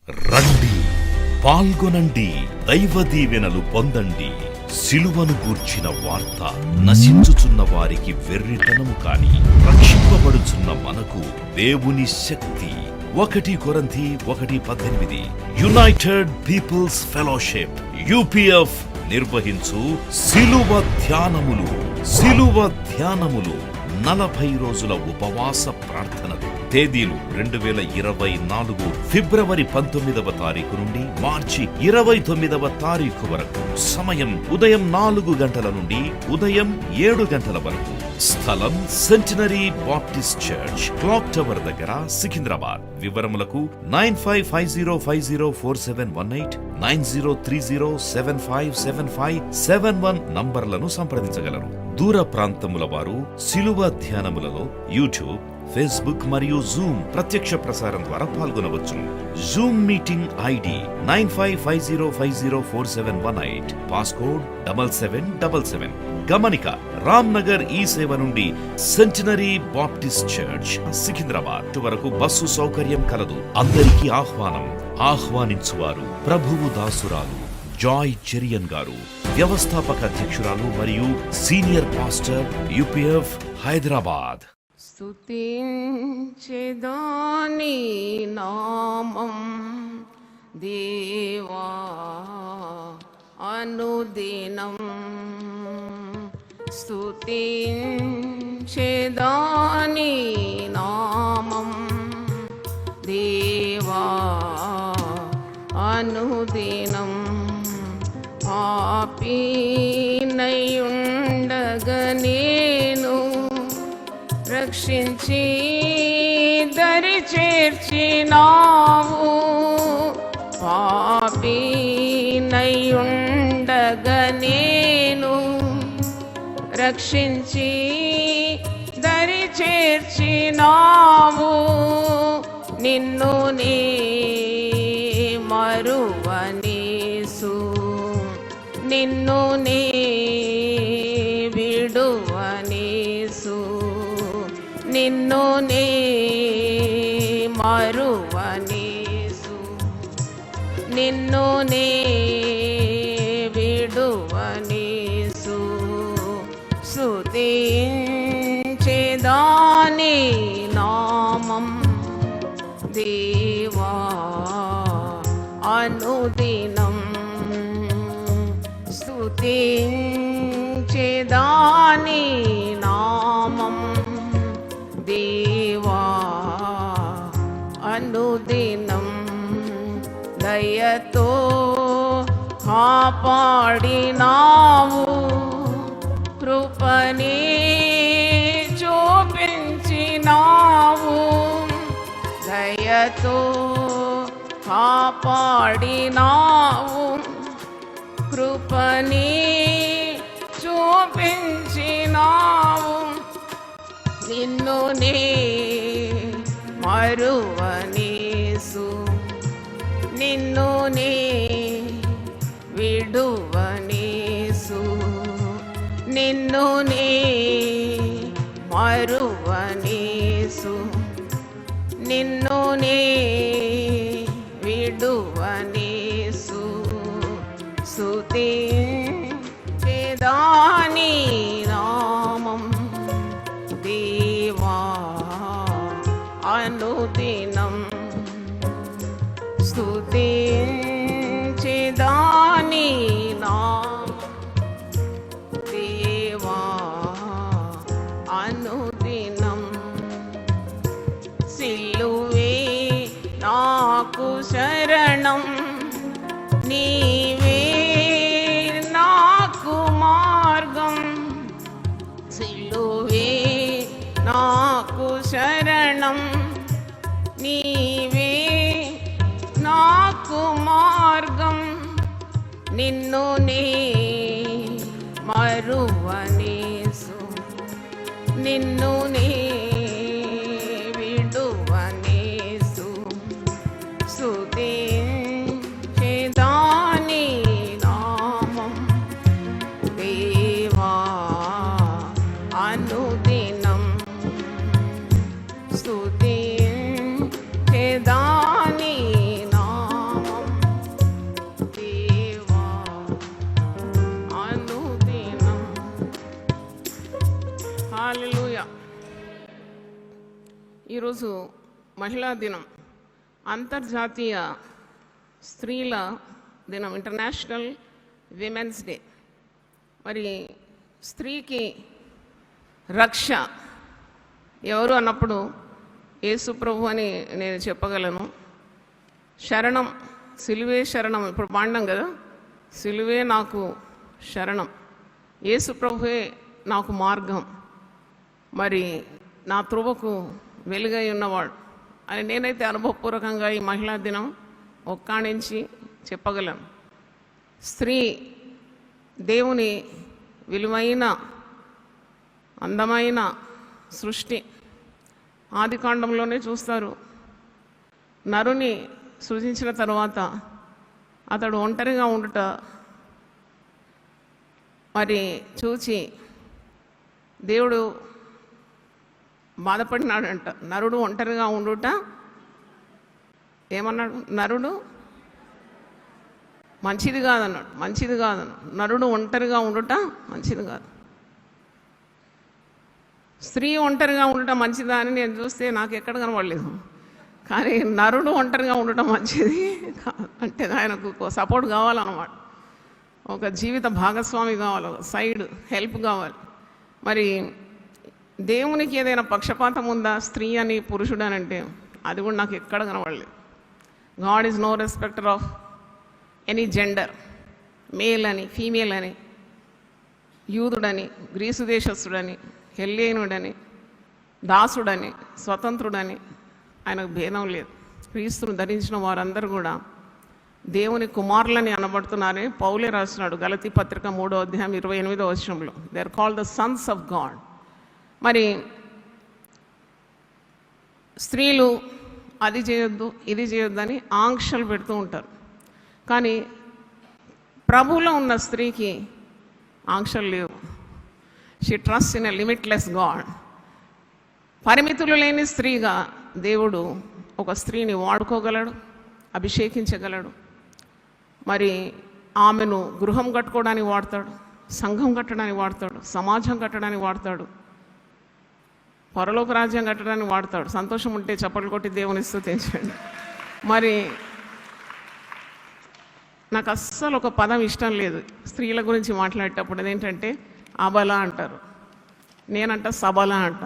రండి, పాల్గొనండి, దైవ దీవెనలు పొందండి. సిలువను గూర్చిన వార్త నశించుచున్న వారికి వెర్రితనము కాని, రక్షింపబడుచున్న మనకు దేవుని శక్తి. 1 కొరింథీ 1:18 యునైటెడ్ పీపుల్స్ ఫెలోషిప్ UPF నిర్వహించు సిలువ ధ్యానములు. 40 రోజుల ఉపవాస ప్రార్థనలు. తేదీలు 2024 ఫిబ్రవరి 19వ తారీఖు నుండి మార్చి 29వ తారీఖు వరకు. సమయం ఉదయం 4 గంటల నుండి ఉదయం 7 గంటల వరకు. స్థలం centenary Baptist church, clock tower దగ్గర, సికింద్రాబాద్. వివరములకు 9550504718 9030757571 నంబర్లను సంప్రదించగలరు. దూర ప్రాంతముల వారు సిలువ ధ్యానములలో యూట్యూబ్, ఫేస్బుక్ మరియు జూమ్ ప్రత్యక్ష ప్రసారం ద్వారా పాల్గొనవచ్చు. Zoom meeting ID 9550504718 passcode 7777. గమనిక, రామ్ నగర్ ఈ సేవ నుండి సెంటినరీ బాప్టిస్ట్ చర్చ్, సికింద్రాబాద్ వరకు బస్సు సౌకర్యం కలదు. అందరికీ ఆహ్వానం. ఆహ్వానించువారు ప్రభువు దాసురాలు జాయ్ చెరియన్ గారు, వ్యవస్థాపక అధ్యక్షురాలు మరియు సీనియర్ పాస్టర్ UPF హైదరాబాద్. స్తుతించెదాని నామం దేవా అనుదినం, స్తుతించెదాని నామం దేవా అనుదినం. పాపినయుండగ నేను రక్షించి దరి చేర్చినావు. పాపినయుండగ నేను రక్షించి దరి చేర్చినావు. నిన్ను నీ మరువనేసు, నిన్ను నీ విడువనేసు, నిన్ను నీ మరువనేసు, నిన్ను నీ విడువనేసు. స్తుతించెదాని నామం దేవా అనుదినం, స్తుతించెదాని నామం దేవా అనుదినం. దయతో కాపాడినావు, కృపని చూపించినావు. దయతో కాపాడినావు, కృపని చూపించినావు. నిన్ను నీ మరువనేసు, నిన్ను నీ విడువనేసు, నిన్ను నీ మరువనేసు, నిన్ను నీ విడువనేసు. స్తుతించెదాని నామం దేవా అనుదినం, స్తుతించెదాని నామం దేవా అనుదినం. సిలువే నాకు శరణం, నీవే నాకు మార్గం. సిలువే నాకు శరణం, నీవే నాకు మార్గం. నిన్ను నీ మరువనేసు, నిన్ను నీ విడువనేసు. స్తుతించెదాని నామం దేవా అనుదినం, స్తుతించెదాని నామం ఈరోజు మహిళా దినం, అంతర్జాతీయ స్త్రీల దినం, ఇంటర్నేషనల్ విమెన్స్ డే. మరి స్త్రీకి రక్ష ఎవరు అన్నప్పుడు యేసు ప్రభు అని నేను చెప్పగలను. శరణం, సిలువే శరణం. ఇప్పుడు పాడినాం కదా, సిలువే నాకు శరణం, యేసు ప్రభువే నాకు మార్గం, మరి నా త్రువకు వెలుగై ఉన్నవాడు అని నేనైతే అనుభవపూర్వకంగా ఈ మహిళా దినం ఒక్కాణించి చెప్పగలను. స్త్రీ దేవుని విలువైన అందమైన సృష్టి. ఆదికాండంలోనే చూస్తారు, నరుని సృజించిన తర్వాత అతడు ఒంటరిగా ఉండుట మరి చూచి దేవుడు బాధపడినాడంట. నరుడు ఒంటరిగా ఉండుట ఏమన్నాడు? నరుడు మంచిది కాదన్నాడు. మంచిది కాదన్నాడు. నరుడు ఒంటరిగా ఉండుట మంచిది కాదు. స్త్రీ ఒంటరిగా ఉండటం మంచిదా అని నేను చూస్తే నాకు ఎక్కడ కనబడలేదు. కానీ నరుడు ఒంటరిగా ఉండటం మంచిది అంటే ఆయనకు సపోర్ట్ కావాలన్నమాట. ఒక జీవిత భాగస్వామి కావాలి, ఒక సైడ్ హెల్ప్ కావాలి. మరి దేవునికి ఏదైనా పక్షపాతం ఉందా స్త్రీ అని పురుషుడు అని అంటే అది కూడా నాకు ఎక్కడ కనబడలేదు. God is no respecter of any gender. Male అని, ఫీమేల్ అని, యూదుడని, గ్రీసు దేశస్థుడని, హెల్లేనుడని, దాసుడని, స్వతంత్రుడని ఆయనకు భేదం లేదు. క్రీస్తును ధరించిన వారందరూ కూడా దేవుని కుమారులని అనబడుతున్నారని పౌలే రాస్తున్నాడు గలతీ పత్రిక 3వ అధ్యాయం 28వ వచనంలో. They are called the sons of God. మరి స్త్రీలు అది చేయొద్దు, ఇది చేయొద్దు అని ఆంక్షలు పెడుతూ ఉంటారు. కానీ ప్రభువులో ఉన్న స్త్రీకి ఆంక్షలు లేవు. She trust in a limitless God. పరిమితులు లేని స్త్రీగా దేవుడు ఒక స్త్రీని వాడుకోగలడు, అభిషేకించగలడు. మరి ఆమెను గృహం కట్టుకోవడానికి వాడతాడు, సంఘం కట్టడానికి వాడతాడు, సమాజం కట్టడానికి వాడతాడు, పరలోక రాజ్యం కట్టడానికి వాడతాడు. సంతోషం ఉంటే చప్పట్లు కొట్టి దేవుని స్తుతించండి. మరి నాకు అస్సలు ఒక పదం ఇష్టం లేదు స్త్రీల గురించి మాట్లాడేటప్పుడు. అదేంటంటే అబల అంటారు, నేనంట సబల అంట.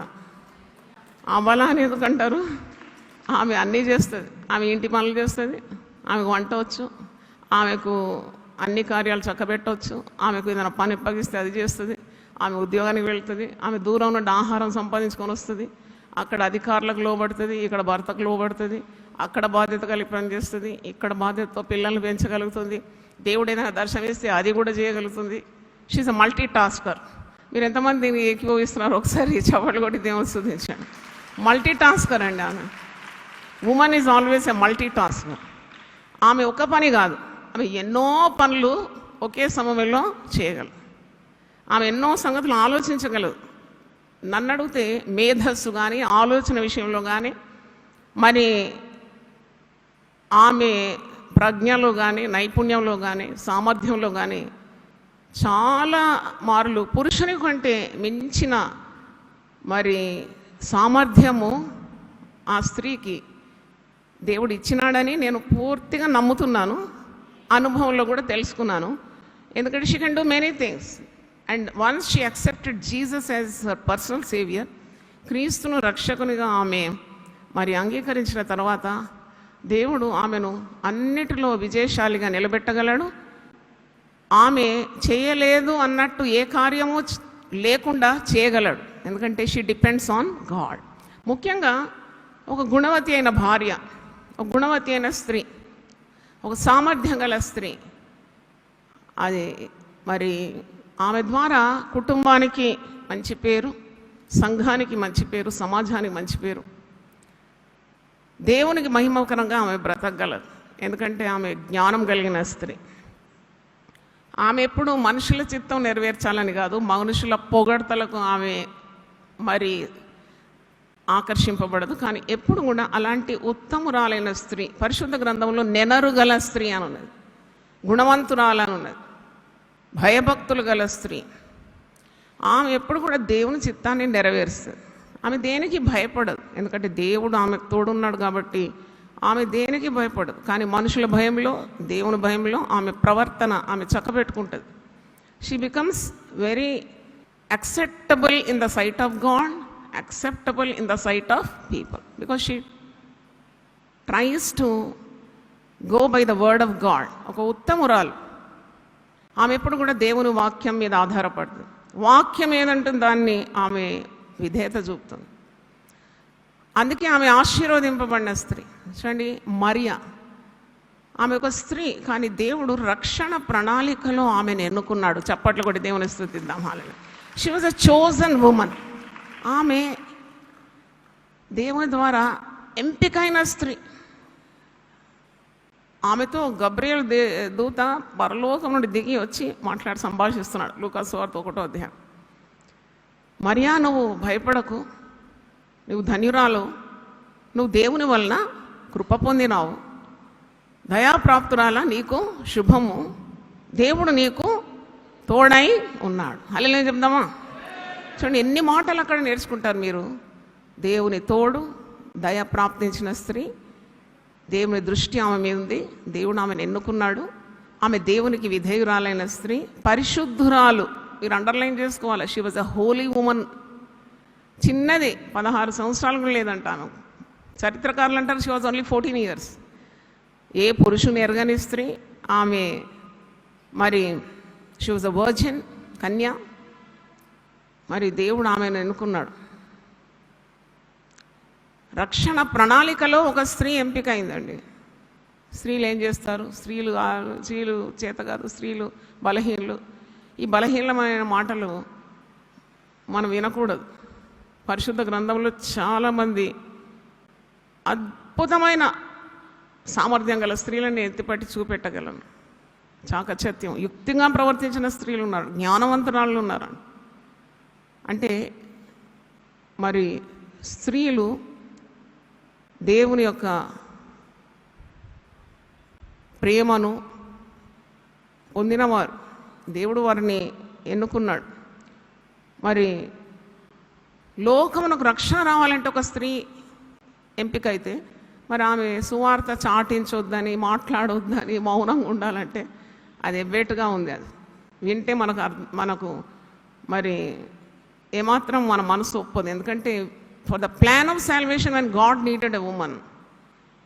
అబల అని ఎందుకంటారు? ఆమె అన్నీ చేస్తుంది. ఆమె ఇంటి పనులు చేస్తుంది, ఆమెకు వంట వచ్చు, ఆమెకు అన్ని కార్యాలు చక్కబెట్టవచ్చు, ఆమెకు ఏదైనా పని అప్పగిస్తే అది చేస్తుంది, ఆమె ఉద్యోగానికి వెళ్తుంది, ఆమె దూరం నుండి ఆహారం సంపాదించుకొని వస్తుంది, అక్కడ అధికారులకు లోబడుతుంది, ఇక్కడ భర్తకు లోబడుతుంది, అక్కడ బాధ్యత కలిగి పనిచేస్తుంది, ఇక్కడ బాధ్యతతో పిల్లల్ని పెంచగలుగుతుంది, దేవుడు ఏదైనా దర్శనం ఇస్తే అది కూడా చేయగలుగుతుంది. She a multi tasker. మీరు ఎంతమంది దీన్ని ఏకీభవిస్తున్నారు ఒకసారి చప్పట్లు కొట్టి దేవుని స్తుతించండి. మల్టీ టాస్కర్ అండి ఆమె. Women is always a multi tasker. ఆమె ఒక పని కాదు, ఆమె ఎన్నో పనులు ఒకే సమయంలో చేయగలదు. ఆమె ఎన్నో సంగతులు ఆలోచించగలదు. నన్ను అడిగితే మేధస్సు కానీ, ఆలోచన విషయంలో కానీ, మరి ఆమె ప్రజ్ఞలో కానీ, నైపుణ్యంలో కానీ, సామర్థ్యంలో కానీ చాలా మార్లు పురుషుని కంటే మించిన మరి సామర్థ్యము ఆ స్త్రీకి దేవుడు ఇచ్చినాడని నేను పూర్తిగా నమ్ముతున్నాను. అనుభవంలో కూడా తెలుసుకున్నాను. ఎందుకంటే she can do many things. And once she accepted Jesus as her personal saviour, క్రీస్తును రక్షకునిగా ఆమె మరి అంగీకరించిన తర్వాత దేవుడు ఆమెను అన్నిటిలో విజయశాలిగా నిలబెట్టగలడు. ఆమె చేయలేదు అన్నట్టు ఏ కార్యము లేకుండా చేయగలడు. ఎందుకంటే షీ డిపెండ్స్ ఆన్ గాడ్. ముఖ్యంగా ఒక గుణవతి అయిన భార్య, ఒక గుణవతి అయిన స్త్రీ, ఒక సామర్థ్యం గల స్త్రీ, అది మరి ఆమె ద్వారా కుటుంబానికి మంచి పేరు, సంఘానికి మంచి పేరు, సమాజానికి మంచి పేరు, దేవునికి మహిమకరంగా ఆమె బ్రతకగలదు. ఎందుకంటే ఆమె జ్ఞానం కలిగిన స్త్రీ. ఆమె ఎప్పుడు మనుషుల చిత్తం నెరవేర్చాలని కాదు, మనుషుల పొగడ్తలకు ఆమె మరి ఆకర్షింపబడదు. కానీ ఎప్పుడు కూడా అలాంటి ఉత్తమురాలైన స్త్రీ, పరిశుద్ధ గ్రంథంలో నెనరుగల స్త్రీ అని ఉన్నది, గుణవంతురాలని ఉన్నది, భయభక్తులు గల స్త్రీ. ఆమె ఎప్పుడు కూడా దేవుని చిత్తాన్ని నెరవేరుస్తుంది. ఆమె దేనికి భయపడదు, ఎందుకంటే దేవుడు ఆమెకు తోడున్నాడు కాబట్టి ఆమె దేనికి భయపడదు. కానీ మనుషుల భయంలో, దేవుని భయంలో ఆమె ప్రవర్తన ఆమె చక్కబెట్టుకుంటుంది. She becomes very acceptable in the sight of God, acceptable in the sight of people, because she tries to go by the word of God. ఒక ఉత్తమురాలు, ఆమె ఎప్పుడు కూడా దేవుని వాక్యం మీద ఆధారపడుతుంది. వాక్యం ఏదంటుంది దాన్ని ఆమె విధేయత చూపుతుంది. అందుకే ఆమె ఆశీర్వదింపబడిన స్త్రీ. చూడండి, మరియా ఆమె ఒక స్త్రీ, కానీ దేవుడు రక్షణ ప్రణాళికలో ఆమెను ఎన్నుకున్నాడు. చప్పట్లు కొట్టి దేవుని స్తుతిద్దాం. Hallelujah. She was a chosen woman. ఆమె దేవుని ద్వారా ఎంపికైన స్త్రీ. ఆమెతో గబ్రియల్ దూత పరలోకం నుండి దిగి వచ్చి సంభాషిస్తున్నాడు. లూకా సువార్త 1వ అధ్యాయం. మరియా, నువ్వు భయపడకు, నువ్వు ధన్యురాలు, నువ్వు దేవుని వలన కృప పొందినావు, దయాప్రాప్తురాల, నీకు శుభము, దేవుడు నీకు తోడై ఉన్నాడు. హల్లెలూయా చెప్దామా? చూడండి, ఎన్ని మాటలు అక్కడ నేర్చుకుంటారు మీరు. దేవుని తోడు, దయ ప్రాప్తించిన స్త్రీ, దేవుని దృష్టి ఆమె మీద ఉంది, దేవుడు ఆమెను ఎన్నుకున్నాడు, ఆమె దేవునికి విధేయురాలైన స్త్రీ, పరిశుద్ధురాలు. మీరు అండర్లైన్ చేసుకోవాలి. She was a holy woman. చిన్నది, 16 సంవత్సరాలు కూడా లేదంట ఆమె. చరిత్రకారులు అంటారు షీ వాజ్ ఓన్లీ 14 years. ఏ పురుషుని ఎరగని స్త్రీ ఆమె. మరి షీ వాజ్ అ వర్జిన్, కన్య. మరి దేవుడు ఆమెను ఎన్నుకున్నాడు. రక్షణ ప్రణాళికలో ఒక స్త్రీ ఎంపిక అయిందండి. స్త్రీలు ఏం చేస్తారు? స్త్రీలు చేత కాదు, స్త్రీలు బలహీనలు. ఈ బలహీనమైన మాటలు మనం వినకూడదు. పరిశుద్ధ గ్రంథంలో చాలామంది అద్భుతమైన సామర్థ్యం గల స్త్రీలను ఎత్తిపట్టి చూపెట్టగలను. చాకచత్యం, యుక్తిగా ప్రవర్తించిన స్త్రీలు ఉన్నారు, జ్ఞానవంతురాళ్ళు ఉన్నారు. అంటే మరి స్త్రీలు దేవుని యొక్క ప్రేమను పొందినవారు. దేవుడు వారిని ఎన్నుకున్నాడు. మరి లోకమునకు రక్షణ రావాలంటే ఒక స్త్రీ ఎంపిక అయితే, మరి ఆమె సువార్త చాటించొద్దని, మాట్లాడొద్దని, మౌనంగా ఉండాలంటే అది ఎవ్వేటుగా ఉంది. అది వింటే మనకు మరి ఏమాత్రం మన మనసు ఒప్పదు. ఎందుకంటే for the plan of salvation when God needed a woman,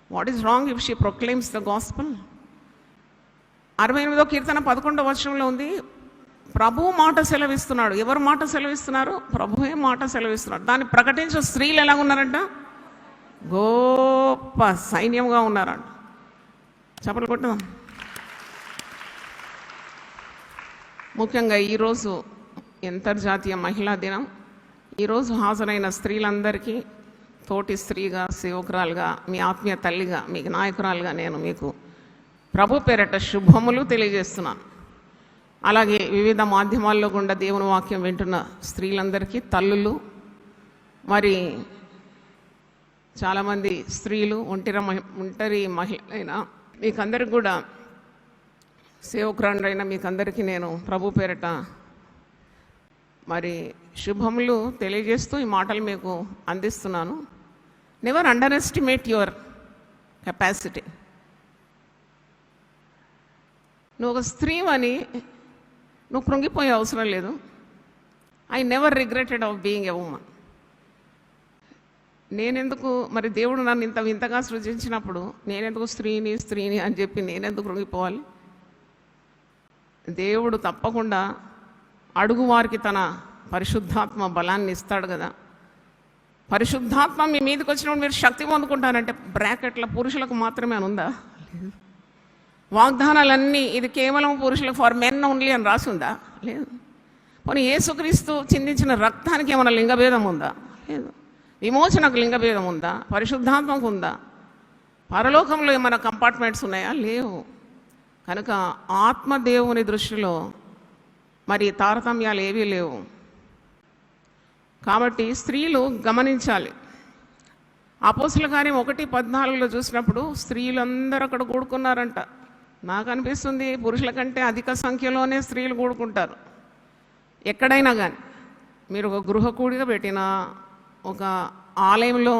what is wrong if she proclaims the gospel? 68వ కీర్తన 11వ వచనంలో ఉంది, ప్రభు మాట సెలవిస్తున్నాడు. ఎవరు మాట సెలవిస్తున్నారు? ప్రభువే మాట సెలవిస్తున్నాడు. దాన్ని ప్రకటించే స్త్రీలు ఎలా ఉన్నారంట? గొప్ప సైన్యంగా ఉన్నారంట. చెప్పలు కొట్టదాం. ముఖ్యంగా ఈరోజు అంతర్జాతీయ మహిళా దినం. ఈరోజు హాజరైన స్త్రీలందరికీ తోటి స్త్రీగా, సేవకురాలుగా, మీ ఆత్మీయ తల్లిగా, మీకు నాయకురాలుగా నేను మీకు ప్రభు పేరట శుభములు తెలియజేస్తున్నాను. అలాగే వివిధ మాధ్యమాల్లో గుండా దేవుని వాక్యం వింటున్న స్త్రీలందరికీ తల్లులు, మరి చాలామంది స్త్రీలు, ఒంటరి మహిళలైనా మీకందరికి కూడా, సేవకురాండ్రైనా మీకందరికీ నేను ప్రభు పేరట మరి శుభములు తెలియజేస్తూ ఈ మాటలు మీకు అందిస్తున్నాను. Never under estimate your capacity. నువ్వు ఒక స్త్రీ అని నువ్వు కృంగిపోయే అవసరం లేదు. I never regretted of being a woman. నేనెందుకు, మరి దేవుడు నన్ను ఇంతగా సృజించినప్పుడు నేనెందుకు స్త్రీని అని చెప్పి నేనెందుకు కృంగిపోవాలి? దేవుడు తప్పకుండా అడుగు వారికి తన పరిశుద్ధాత్మ బలాన్ని ఇస్తాడు కదా. పరిశుద్ధాత్మ మీ మీదకి వచ్చినప్పుడు మీరు శక్తి పొందుకుంటారంటే బ్రాకెట్ల పురుషులకు మాత్రమే అని ఉందా? వాగ్దానాలన్నీ ఇది కేవలం పురుషులకు, ఫర్ మెన్ ఓన్లీ అని రాసి ఉందా? లేదు. పోనీ యేసుక్రీస్తు చిందించిన రక్తానికి ఏమైనా లింగభేదం ఉందా? లేదు. విమోచనకు లింగభేదం ఉందా? పరిశుద్ధాత్మకు ఉందా? పరలోకంలో ఏమైనా కంపార్ట్మెంట్స్ ఉన్నాయా? లేవు. కనుక ఆత్మదేవుని దృష్టిలో మరి తారతమ్యాలు ఏవీ లేవు. కాబట్టి స్త్రీలు గమనించాలి. అపోస్తుల కార్యం 1:14 చూసినప్పుడు స్త్రీలందరూ అక్కడ కూడుకున్నారంట. నాకు అనిపిస్తుంది పురుషుల కంటే అధిక సంఖ్యలోనే స్త్రీలు కూడుకుంటారు ఎక్కడైనా కానీ. మీరు ఒక గృహ కూడిగా పెట్టినా, ఒక ఆలయంలో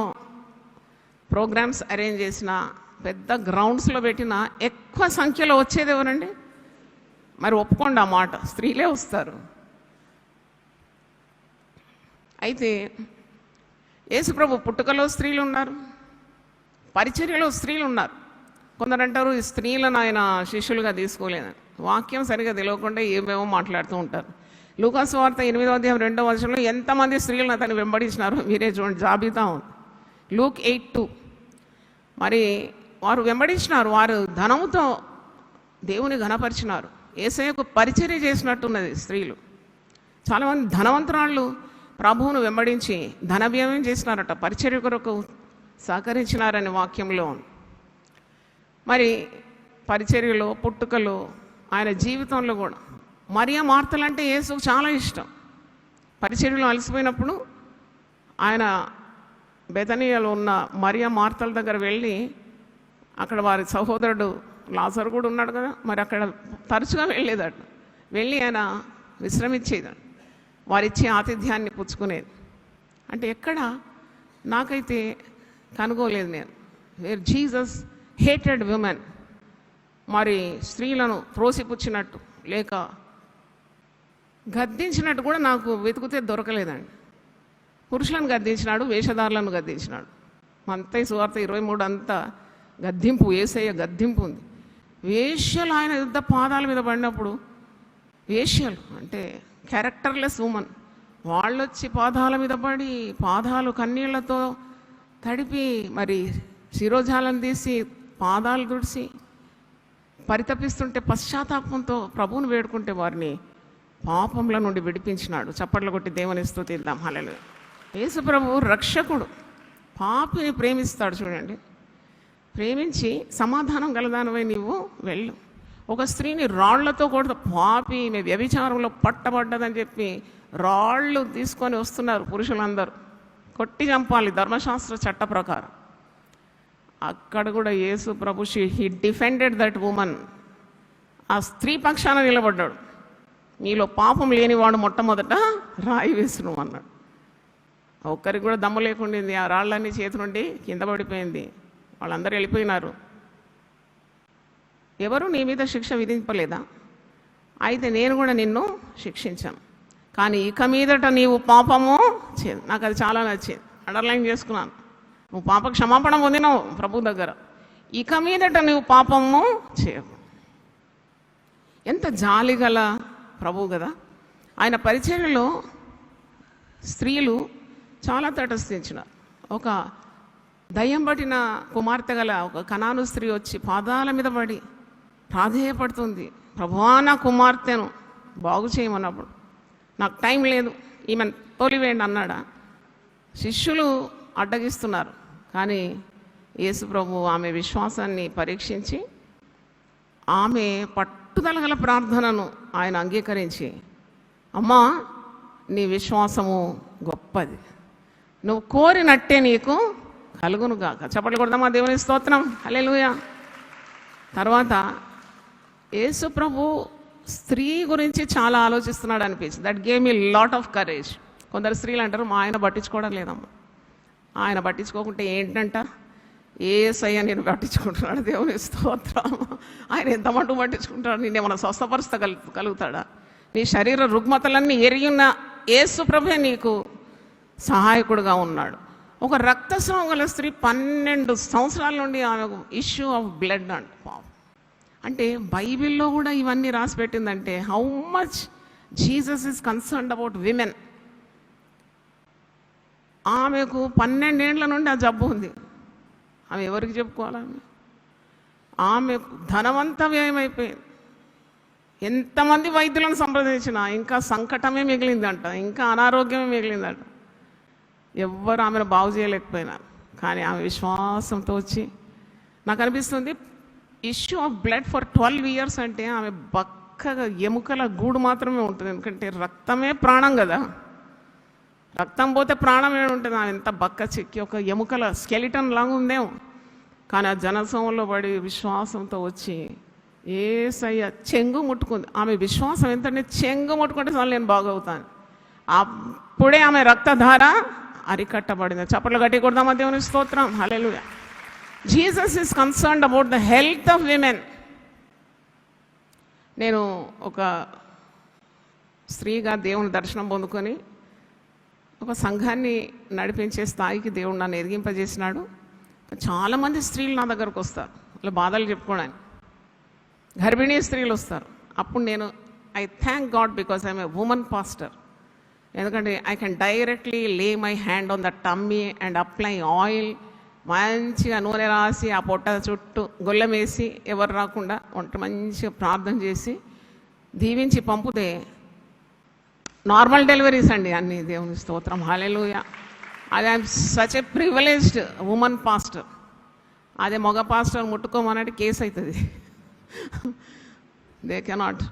ప్రోగ్రామ్స్ అరేంజ్ చేసిన, పెద్ద గ్రౌండ్స్లో పెట్టిన ఎక్కువ సంఖ్యలో వచ్చేది ఎవరండి? మరి ఒప్పుకోండి ఆ మాట, స్త్రీలే వస్తారు. అయితే యేసుప్రభు పుట్టుకలో స్త్రీలు ఉన్నారు, పరిచర్యలో స్త్రీలు ఉన్నారు. కొందరు అంటారు ఈ స్త్రీలను ఆయన శిష్యులుగా తీసుకోలేదని. వాక్యం సరిగా తెలియకుండా ఏమేమో మాట్లాడుతూ ఉంటారు. లూకాసు వార్త 8వ అధ్యాయం 2వ వచనంలో ఎంతమంది స్త్రీలను అతను వెంబడించినారో మీరే చూడండి, జాబితా ఉంది. లూక్ 8:2. మరి వారు వెంబడించినారు, వారు ధనముతో దేవుని ఘనపరిచినారు, యేసయ్యకు పరిచర్య చేసినట్టున్నది స్త్రీలు. చాలామంది ధనవంతురాళ్ళు ప్రభువును వెంబడించి ధనవ్యయం చేసినారట, పరిచర్య కొరకు సహకరించినారని వాక్యంలో. మరి పరిచర్యలో, పుట్టుకలో, ఆయన జీవితంలో కూడా మరియా మార్తలంటే యేసుకు చాలా ఇష్టం. పరిచర్యలో అలసిపోయినప్పుడు ఆయన బెతనియాలో ఉన్న మరియా మార్తల దగ్గర వెళ్ళి, అక్కడ వారి సహోదరుడు లాజరు కూడా ఉన్నాడు కదా, మరి అక్కడ తరచుగా వెళ్ళేదట. వెళ్ళి ఆయన విశ్రమించేదాడు, వారిచ్చే ఆతిథ్యాన్ని పుచ్చుకునేది. అంటే ఎక్కడ నాకైతే కనుగోలేదు నేను, వేర్ జీసస్ హేటెడ్ విమెన్. మరి స్త్రీలను త్రోసిపుచ్చినట్టు లేక గద్దించినట్టు కూడా నాకు వెతికితే దొరకలేదండి. పురుషులను గద్దించినాడు, వేషధారులను గద్దించినాడు. మత్తయి సువార్త 23 అంతా గద్దింపు, యేసయ్య గద్దింపు ఉంది. వేశ్యలు ఆయన యుద్ధ పాదాల మీద పడినప్పుడు, వేశ్యలు అంటే క్యారెక్టర్లెస్ ఉమెన్, వాళ్ళొచ్చి పాదాల మీద పడి పాదాలు కన్నీళ్లతో తడిపి మరి శిరోజాలను తీసి పాదాలు తుడిచి పరితపిస్తుంటే పశ్చాత్తాపంతో ప్రభువుని వేడుకుంటే వారిని పాపంల నుండి విడిపించినాడు. చప్పట్లు కొట్టి దేవుని స్తుతిద్దాం. హల్లెలూయా. యేసు ప్రభువు రక్షకుడు, పాపిని ప్రేమిస్తాడు. చూడండి, ప్రేమించి సమాధానం గలదానివై నీవు వెళ్ళు. ఒక స్త్రీని రాళ్లతో కొడుతూ, పాపి ఈమె వ్యభిచారంలో పట్టబడ్డదని చెప్పి రాళ్ళు తీసుకొని వస్తున్నారు పురుషులందరూ, కొట్టి చంపాలి ధర్మశాస్త్ర చట్ట ప్రకారం. అక్కడ కూడా యేసు ప్రభు హీ డిఫెండెడ్ దట్ ఉమన్. ఆ స్త్రీ పక్షాన నిలబడ్డాడు. నీలో పాపం లేనివాడు మొట్టమొదట రాయి వేసును అన్నాడు. ఒక్కరికి కూడా దమ్ము లేకుండింది, ఆ రాళ్ళన్నీ చేతి నుండి కింద పడిపోయింది, వాళ్ళందరూ వెళ్ళిపోయినారు. ఎవరు నీ మీద శిక్ష విధింపలేదా? అయితే నేను కూడా నిన్ను శిక్షించాను, కానీ ఇక మీదట నీవు పాపము చేయదు. నాకు అది చాలా నచ్చింది, అండర్లైన్ చేసుకున్నాను. నువ్వు పాప క్షమాపణ పొందినావు ప్రభు దగ్గర, ఇక మీదట నువ్వు పాపము చేయవు. ఎంత జాలిగల ప్రభు కదా. ఆయన పరిచర్యలో స్త్రీలు చాలా తటస్థించినారు. ఒక దయ్యం పట్టిన కుమార్తె గల ఒక కనాను స్త్రీ వచ్చి పాదాల మీద పడి ప్రాధేయపడుతుంది, ప్రభువా నా కుమార్తెను బాగు చేయమన్నప్పుడు, నాకు టైం లేదు, ఈమెను తోలివేయండి అన్నాడా? శిష్యులు అడ్డగిస్తున్నారు, కానీ యేసు ప్రభు ఆమె విశ్వాసాన్ని పరీక్షించి ఆమె పట్టుదల గల ప్రార్థనను ఆయన అంగీకరించి, అమ్మా నీ విశ్వాసము గొప్పది, నువ్వు కోరినట్టే నీకు కలుగును గాక. చప్పట్లు కొడదామా దేవుని స్తోత్రం. హల్లెలూయా. తర్వాత యేసు ప్రభు స్త్రీ గురించి చాలా ఆలోచిస్తున్నాడు అనిపించింది. That gave me lot of courage. కొందరు స్త్రీలు అంటారు మా ఆయన పట్టించుకోవడం లేదమ్మా. ఆయన పట్టించుకోకుంటే ఏంటంట, యేసయ్య నేను పట్టించుకుంటున్నాడు. దేవుని స్తోత్రం. ఆయన ఎంత మటుకు పట్టించుకుంటాడు, నేనేమన్నా స్వస్థపరుస్తగలుగుతాడా? నీ శరీర రుగ్మతలన్నీ ఎరిగిన యేసు ప్రభువే నీకు సహాయకుడుగా ఉన్నాడు. ఒక రక్తస్రావం గల స్త్రీ 12 సంవత్సరాల నుండి ఆమెకు ఇష్యూ ఆఫ్ బ్లడ్ అంట. అంటే బైబిల్లో కూడా ఇవన్నీ రాసి పెట్టిందంటే how much Jesus is concerned about women. ఆమెకు 12 ఏండ్ల నుండి ఆ జబ్బు ఉంది. ఆమె ఎవరికి చెప్పుకోవాలి? ఆమెకు ధనవంత వ్యయమైపోయింది. ఎంతమంది వైద్యులను సంప్రదించినా ఇంకా సంకటమే మిగిలిందంట, ఇంకా అనారోగ్యమే మిగిలిందంట. ఎవ్వరు ఆమెను బాగు చేయలేకపోయినారు. కానీ ఆమె విశ్వాసంతో వచ్చి, నాకు అనిపిస్తుంది issue of blood for 12 years అంటే ఆమె బక్కగా ఎముకల గూడు మాత్రమే ఉంటుంది. ఎందుకంటే రక్తమే ప్రాణం కదా, రక్తం పోతే ప్రాణం ఏమి ఉంటుంది? ఆమె ఎంత బక్క చిక్కి ఒక ఎముకల స్కెలిటన్ లాగా ఉందేమో. కానీ ఆ జనసంలో పడి విశ్వాసంతో వచ్చి యేసయ్య చెంగు ముట్టుకుంది. ఆమె విశ్వాసం ఎంతంటే చెంగు ముట్టుకుంటే చాలు నేను బాగవుతాను. అప్పుడే ఆమె రక్తధార అరికట్టబడింది. చప్పట్లు గట్టి కొడదామా దేవుని స్తోత్రం. Hallelujah. Jesus is concerned about the health of women. నేను ఒక స్త్రీగా దేవుని దర్శనం పొందుకొని ఒక సంఘాన్ని నడిపించే స్థాయికి దేవుడు నన్ను ఎదిగింపజేసినాడు. చాలామంది స్త్రీలు నా దగ్గరకు వస్తారు, వాళ్ళ బాధలు చెప్పుకోవడానికి. గర్భిణీ స్త్రీలు వస్తారు. అప్పుడు నేను I thank God because I'm a women pastor. ఎందుకంటే ఐ కెన్ డైరెక్ట్లీ లే my hand on the tummy and apply oil. మంచిగా నూనె రాసి ఆ పొట్ట చుట్టూ గొల్లెం వేసి ఎవరు రాకుండా మంచిగా ప్రార్థన చేసి దీవించి పంపితే నార్మల్ డెలివరీస్ అండి అన్ని. దేవుని స్తోత్రం. హల్లెలూయా. అది I'm such a privileged women pastor. అదే మగ పాస్టర్ ముట్టుకోమన్నట్టు కేసు అవుతుంది. They cannot.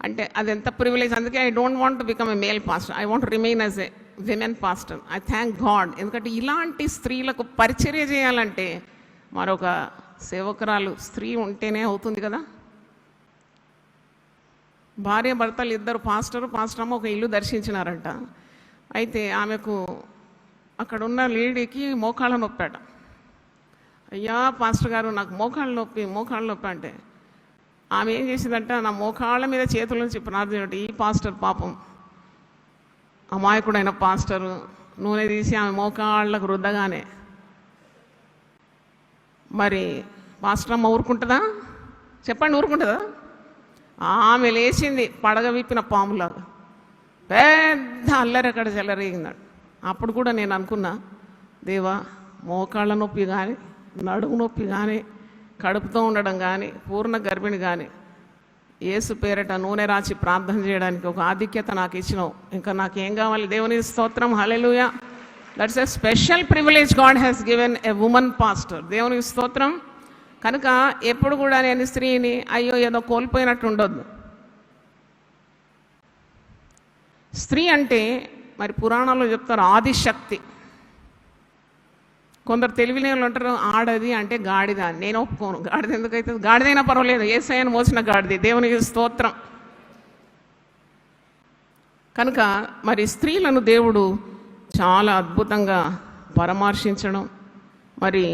అంటే అది ఎంత ప్రివిలేజ్. అందుకే I don't want to become a male pastor. I want remain as a women pastor. I thank God. ఎందుకంటే ఇలాంటి స్త్రీలకు పరిచర్య చేయాలంటే మరొక సేవకురాలు స్త్రీ ఉంటేనే అవుతుంది కదా. భార్య భర్తలు ఇద్దరు పాస్టర్ అమ్మ ఒక ఇల్లు దర్శించినారంట. అయితే ఆమెకు అక్కడ ఉన్న లేడీకి మోకాళ్ళ నొప్పాట. అయ్యా పాస్టర్ గారు నాకు మోకాళ్ళ నొప్పి అంటే ఆమె ఏం చేసిందంట, నా మోకాళ్ళ మీద చేతుల నుంచి ప్రార్థన. ఈ పాస్టర్ పాపం అమాయకుడైన పాస్టరు నూనె తీసి ఆమె మోకాళ్ళకు రుద్దగానే మరి పాస్టర్ అమ్మ ఊరుకుంటుందా చెప్పండి? ఊరుకుంటుందా? ఆమె లేచింది పడగ విప్పిన పాములాగా. పెద్ద అల్లరి అక్కడ చెల్లరేగిందాడు. అప్పుడు కూడా నేను అనుకున్నా, దేవా మోకాళ్ళ నొప్పి కానీ నడుము నొప్పి కానీ కడుపుతో ఉండడం కానీ పూర్ణ గర్భిణి కానీ యేసు పేరట నూనె రాచి ప్రార్థన చేయడానికి ఒక ఆధిక్యత నాకు ఇచ్చినావు. ఇంకా నాకేం కావాలి? దేవుని స్తోత్రం. Hallelujah. That's a special privilege God has given a women pastor. దేవుని స్తోత్రం. కనుక ఎప్పుడు కూడా నేను స్త్రీని అయ్యో ఏదో కోల్పోయినట్టు ఉండొద్దు. స్త్రీ అంటే మరి పురాణాల్లో చెప్తారు ఆదిశక్తి. కొందరు తెలివిని వాళ్ళు అంటారు ఆడది అంటే గాడిద. నేను ఒప్పుకోను. గాడిద ఎందుకైతే? గాడిదైనా పర్వాలేదు, యేసయ్యను మోసిన గాడిది. దేవునికి స్తోత్రం. కనుక మరి స్త్రీలను దేవుడు చాలా అద్భుతంగా పరామర్శించడం. మరి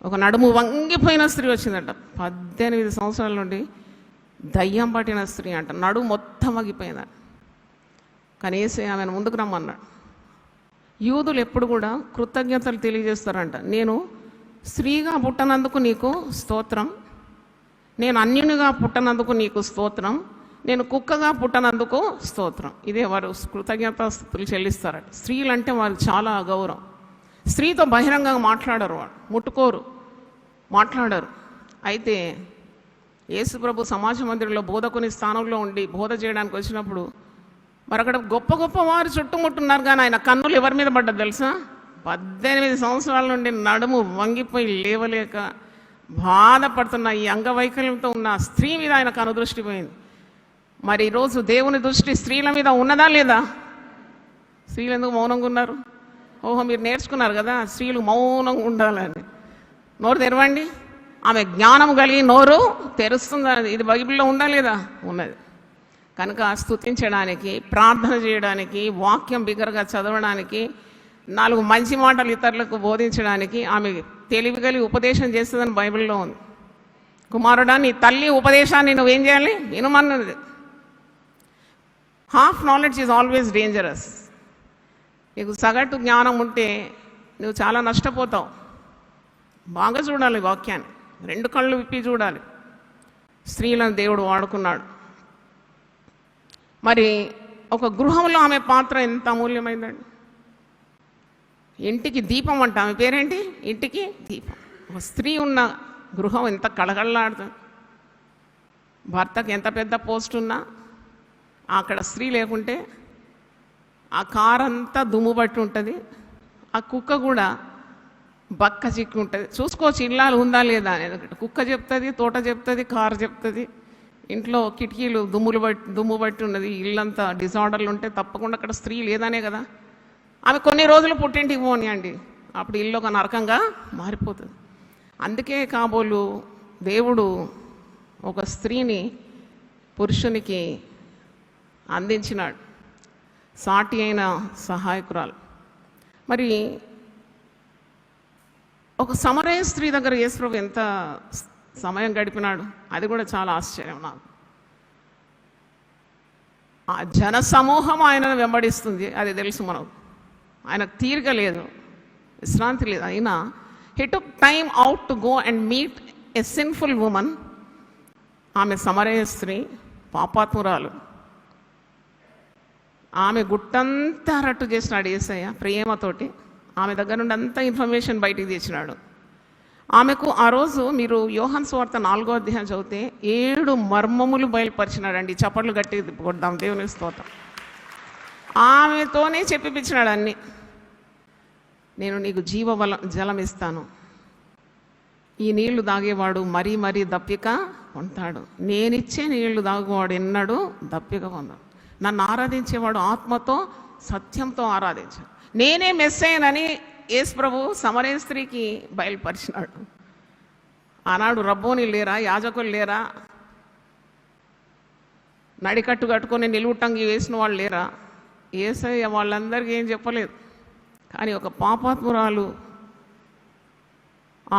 ఒక నడుము వంగిపోయిన స్త్రీ వచ్చిందట. 18 సంవత్సరాల నుండి దయ్యం పట్టిన స్త్రీ అంట. నడుము మొత్తం వంగిపోయిందట. కానీ యేసయ్య ఆమెను ముందుకు రమ్మన్నాడు. యూదులు ఎప్పుడు కూడా కృతజ్ఞతలు తెలియజేస్తారంట. నేను స్త్రీగా పుట్టనందుకు నీకు స్తోత్రం, నేను అన్యునిగా పుట్టనందుకు నీకు స్తోత్రం, నేను కుక్కగా పుట్టనందుకు స్తోత్రం. ఇదే వారు కృతజ్ఞతాస్తుతులు చెల్లిస్తారట. స్త్రీలు అంటే వారు చాలా గౌరవం. స్త్రీతో బహిరంగంగా మాట్లాడరు, వాడు ముట్టుకోరు, మాట్లాడరు. అయితే యేసు ప్రభు సమాజ మందిరంలో బోధకుని స్థానంలో ఉండి బోధ చేయడానికి వచ్చినప్పుడు మరి అక్కడ గొప్ప గొప్ప వారు చుట్టుముట్టున్నారు. కానీ ఆయన కన్నులు ఎవరి మీద పడ్డది తెలుసా? 18 సంవత్సరాల నుండి నడుము వంగిపోయి లేవలేక బాధపడుతున్న ఈ అంగవైకల్యంతో ఉన్న స్త్రీ మీద ఆయన కనుదృష్టి పోయింది. మరి ఈరోజు దేవుని దృష్టి స్త్రీల మీద ఉన్నదా లేదా? స్త్రీలు ఎందుకు మౌనంగా ఉన్నారు? ఓహో, మీరు నేర్చుకున్నారు కదా స్త్రీలు మౌనంగా ఉండాలని. నోరు తెరవండి. ఆమె జ్ఞానం కలిగి నోరు తెరుస్తుందా? ఇది బైబిల్లో ఉందా లేదా? ఉన్నది. కనుక స్తుతించడానికి, ప్రార్థన చేయడానికి, వాక్యం బిగ్గరగా చదవడానికి, 4 మంచి మాటలు ఇతరులకు బోధించడానికి ఆమె తెలివి కలిగి ఉపదేశం చేస్తుందని బైబిల్లో ఉంది. కుమారుడా, నీ తల్లి ఉపదేశాన్ని నువ్వేం చేయాలి? వినమన్నది. Half knowledge is always dangerous. నీకు సగటు జ్ఞానం ఉంటే నువ్వు చాలా నష్టపోతావు. బాగా చూడాలి వాక్యాన్ని, 2 కళ్ళు విప్పి చూడాలి. స్త్రీలను దేవుడు వాడుకున్నాడు. మరి ఒక గృహంలో ఆమె పాత్ర ఎంత అమూల్యమైందండి. ఇంటికి దీపం అంట. ఆమె పేరేంటి? ఇంటికి దీపం. ఒక స్త్రీ ఉన్న గృహం ఎంత కళకళలాడుతుంది. భర్తకు ఎంత పెద్ద పోస్ట్ ఉన్నా అక్కడ స్త్రీ లేకుంటే ఆ కారు అంతా దుమ్ము పట్టి ఉంటుంది. ఆ కుక్క కూడా బక్క చిక్కి ఉంటుంది. చూసుకోవచ్చు ఇల్లాలు ఉందా లేదా అని. కుక్క చెప్తుంది, తోట చెప్తుంది, కారు చెప్తుంది. ఇంట్లో కిటికీలు దుమ్ము బట్టి ఉన్నది, ఇల్లంతా డిజార్డర్లు ఉంటే తప్పకుండా అక్కడ స్త్రీ లేదనే కదా. ఆమె కొన్ని రోజులు పుట్టింటికి పోనీయండి, అప్పుడు ఇల్లు ఒక నరకంగా మారిపోతుంది. అందుకే కాబోలు దేవుడు ఒక స్త్రీని పురుషునికి అందించినాడు, సాటి అయిన సహాయకురాలు. మరి ఒక సమరయ స్త్రీ దగ్గర యేసుప్రభు ఎంత సమయం గడిపినాడు, అది కూడా చాలా ఆశ్చర్యం నాకు. ఆ జన సమూహం ఆయనను వెంబడిస్తుంది, అది తెలుసు మనకు. ఆయనకు తీరిక లేదు, విశ్రాంతి లేదు. అయినా he took time out to go and meet a sinful woman. ఆమె సమరయ స్త్రీ, పాపాత్మురాలు. ఆమె గుట్టంతా రట్టు చేసినాడు యేసయ్య ప్రేమతోటి. ఆమె దగ్గర నుండి అంతా ఇన్ఫర్మేషన్ బయటికి తెచ్చినాడు. ఆమెకు ఆ రోజు మీరు యోహాను సువార్త 4వ అధ్యాయం చదివితే 7 మర్మములు బయలుపరిచినాడండి. చప్పట్లు గట్టి కొడదాం, దేవుని స్తోత్రం. ఆమెతోనే చెప్పిపించినాడు అన్నీ. నేను నీకు జలం ఇస్తాను, ఈ నీళ్లు తాగేవాడు మరీ మరీ దప్పిక ఉంటాడు. నేనిచ్చే నీళ్లు తాగేవాడు ఎన్నడూ దప్పిక పొందాడు. నన్ను ఆరాధించేవాడు ఆత్మతో సత్యంతో ఆరాధించాడు. నేనే మెస్సయ్యనని యేసు ప్రభు సమరయ స్త్రీకి బయలుపరిచినాడు. ఆనాడు రబ్బోని లేరా, యాజకులు లేరా, నడికట్టు కట్టుకొని నిలువుటంగి వేసిన వాళ్ళు లేరా? యేసయ్య వాళ్ళందరికీ ఏం చెప్పలేదు. కానీ ఒక పాపాత్మురాలు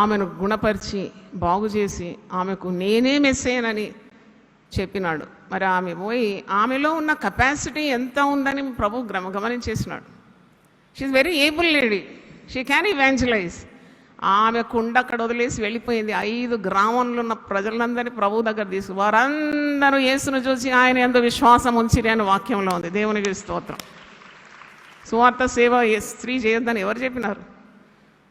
ఆమెను గుణపరిచి బాగు చేసి ఆమెకు నేనే మెస్సయ్యనని చెప్పినాడు. మరి ఆమె పోయి ఆమెలో ఉన్న కెపాసిటీ ఎంత ఉందని ప్రభు గమనించేసినాడు. She's very able lady, she can evangelize. ఆమె కుండ అక్కడ వదిలేసి వెళ్ళిపోయింది. 5 గ్రామంలో ఉన్న ప్రజలందరినీ ప్రభు దగ్గర తీసుకు, వారందరూ యేసును చూసి ఆయన యందు విశ్వాసం ఉంచిరి అని వాక్యంలో ఉంది. దేవునికి స్తోత్రం. సువార్త సేవ స్త్రీ చేయొద్దని ఎవరు చెప్పినారు?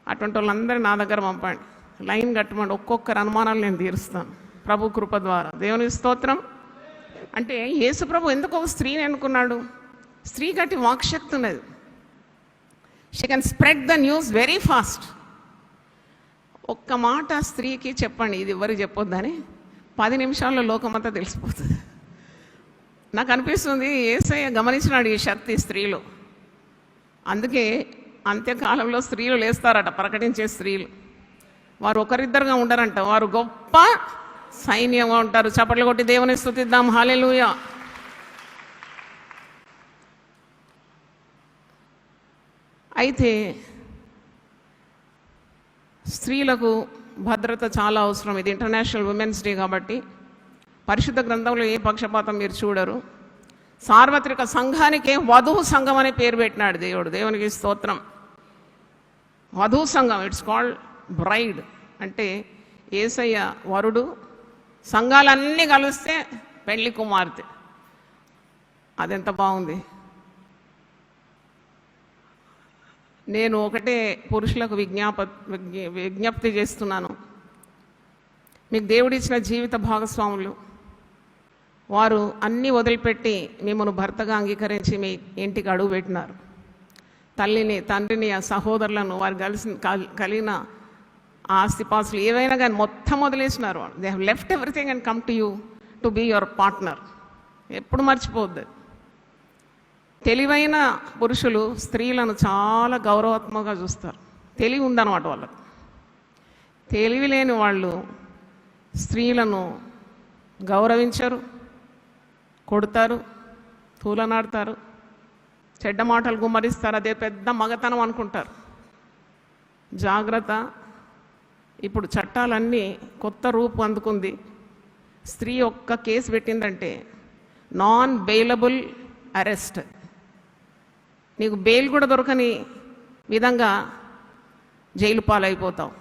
అటువంటి వాళ్ళందరూ నా దగ్గర పంపండి, లైన్ కట్టమండి, ఒక్కొక్కరు అనుమానాలు నేను తీరుస్తాను ప్రభు కృప ద్వారా. దేవునికి స్తోత్రం. అంటే యేసు ప్రభు ఎందుకు ఒక స్త్రీని ఎన్నుకున్నాడు? స్త్రీ గట్టి వాక్శక్తి ఉన్నది. She can spread the news very fast. ఒక్క మాట స్త్రీకి చెప్పండి, ఇది ఎవరికి చెప్పొద్దని, 10 నిమిషాల్లో లోకమంతా తెలిసిపోతుంది. నాకు అనిపిస్తుంది యేసయ్య గమనించినాడు ఈ శక్తి స్త్రీలో. అందుకే అంత్యకాలంలో స్త్రీలు లేస్తారట, ప్రకటించే స్త్రీలు. వారు ఒకరిద్దరుగా ఉండరంట, వారు గొప్ప సైన్యంగా ఉంటారు. చప్పట్లు కొట్టి దేవుని స్తుతిద్దాం. హల్లెలూయా. అయితే స్త్రీలకు భద్రత చాలా అవసరం. ఇది ఇంటర్నేషనల్ ఉమెన్స్ డే కాబట్టి పరిశుద్ధ గ్రంథంలో ఏ పక్షపాతం మీరు చూడరు. సార్వత్రిక సంఘానికే వధువు సంఘం అనే పేరు పెట్టినాడు దేవుడు. దేవునికి స్తోత్రం. వధువు సంఘం, ఇట్స్ కాల్డ్ బ్రైడ్. అంటే యేసయ్య వరుడు, సంఘాలన్నీ కలిస్తే పెళ్లి కుమార్తె. అదెంత బాగుంది. నేను ఒకటే పురుషులకు విజ్ఞప్తి చేస్తున్నాను. మీకు దేవుడిచ్చిన జీవిత భాగస్వాములు, వారు అన్నీ వదిలిపెట్టి మిమ్మల్ని భర్తగా అంగీకరించి మీ ఇంటికి అడుగు పెట్టినారు. తల్లిని, తండ్రిని, ఆ సహోదరులను, వారు కలిగిన ఆస్తిపాస్తులు ఏవైనా కానీ మొత్తం వదిలేసినారు. They have left everything and come to you to be your partner. ఎప్పుడు మర్చిపోవద్దు. తెలివైన పురుషులు స్త్రీలను చాలా గౌరవాత్మకంగా చూస్తారు. తెలివి ఉందన్నమాట వాళ్ళకు. తెలివి లేని వాళ్ళు స్త్రీలను గౌరవించరు, కొడతారు, తూలనాడతారు, చెడ్డ మాటలు గుమ్మరిస్తారు. అదే పెద్ద మగతనం అనుకుంటారు. జాగ్రత్త. ఇప్పుడు చట్టాలన్నీ కొత్త రూపు అందుకుంది. స్త్రీ ఒక్క కేసు పెట్టిందంటే నాన్ బెయిలబుల్ అరెస్ట్, నీకు బెయిల్ కూడా దొరకని విధంగా జైలు పాలైపోతావు.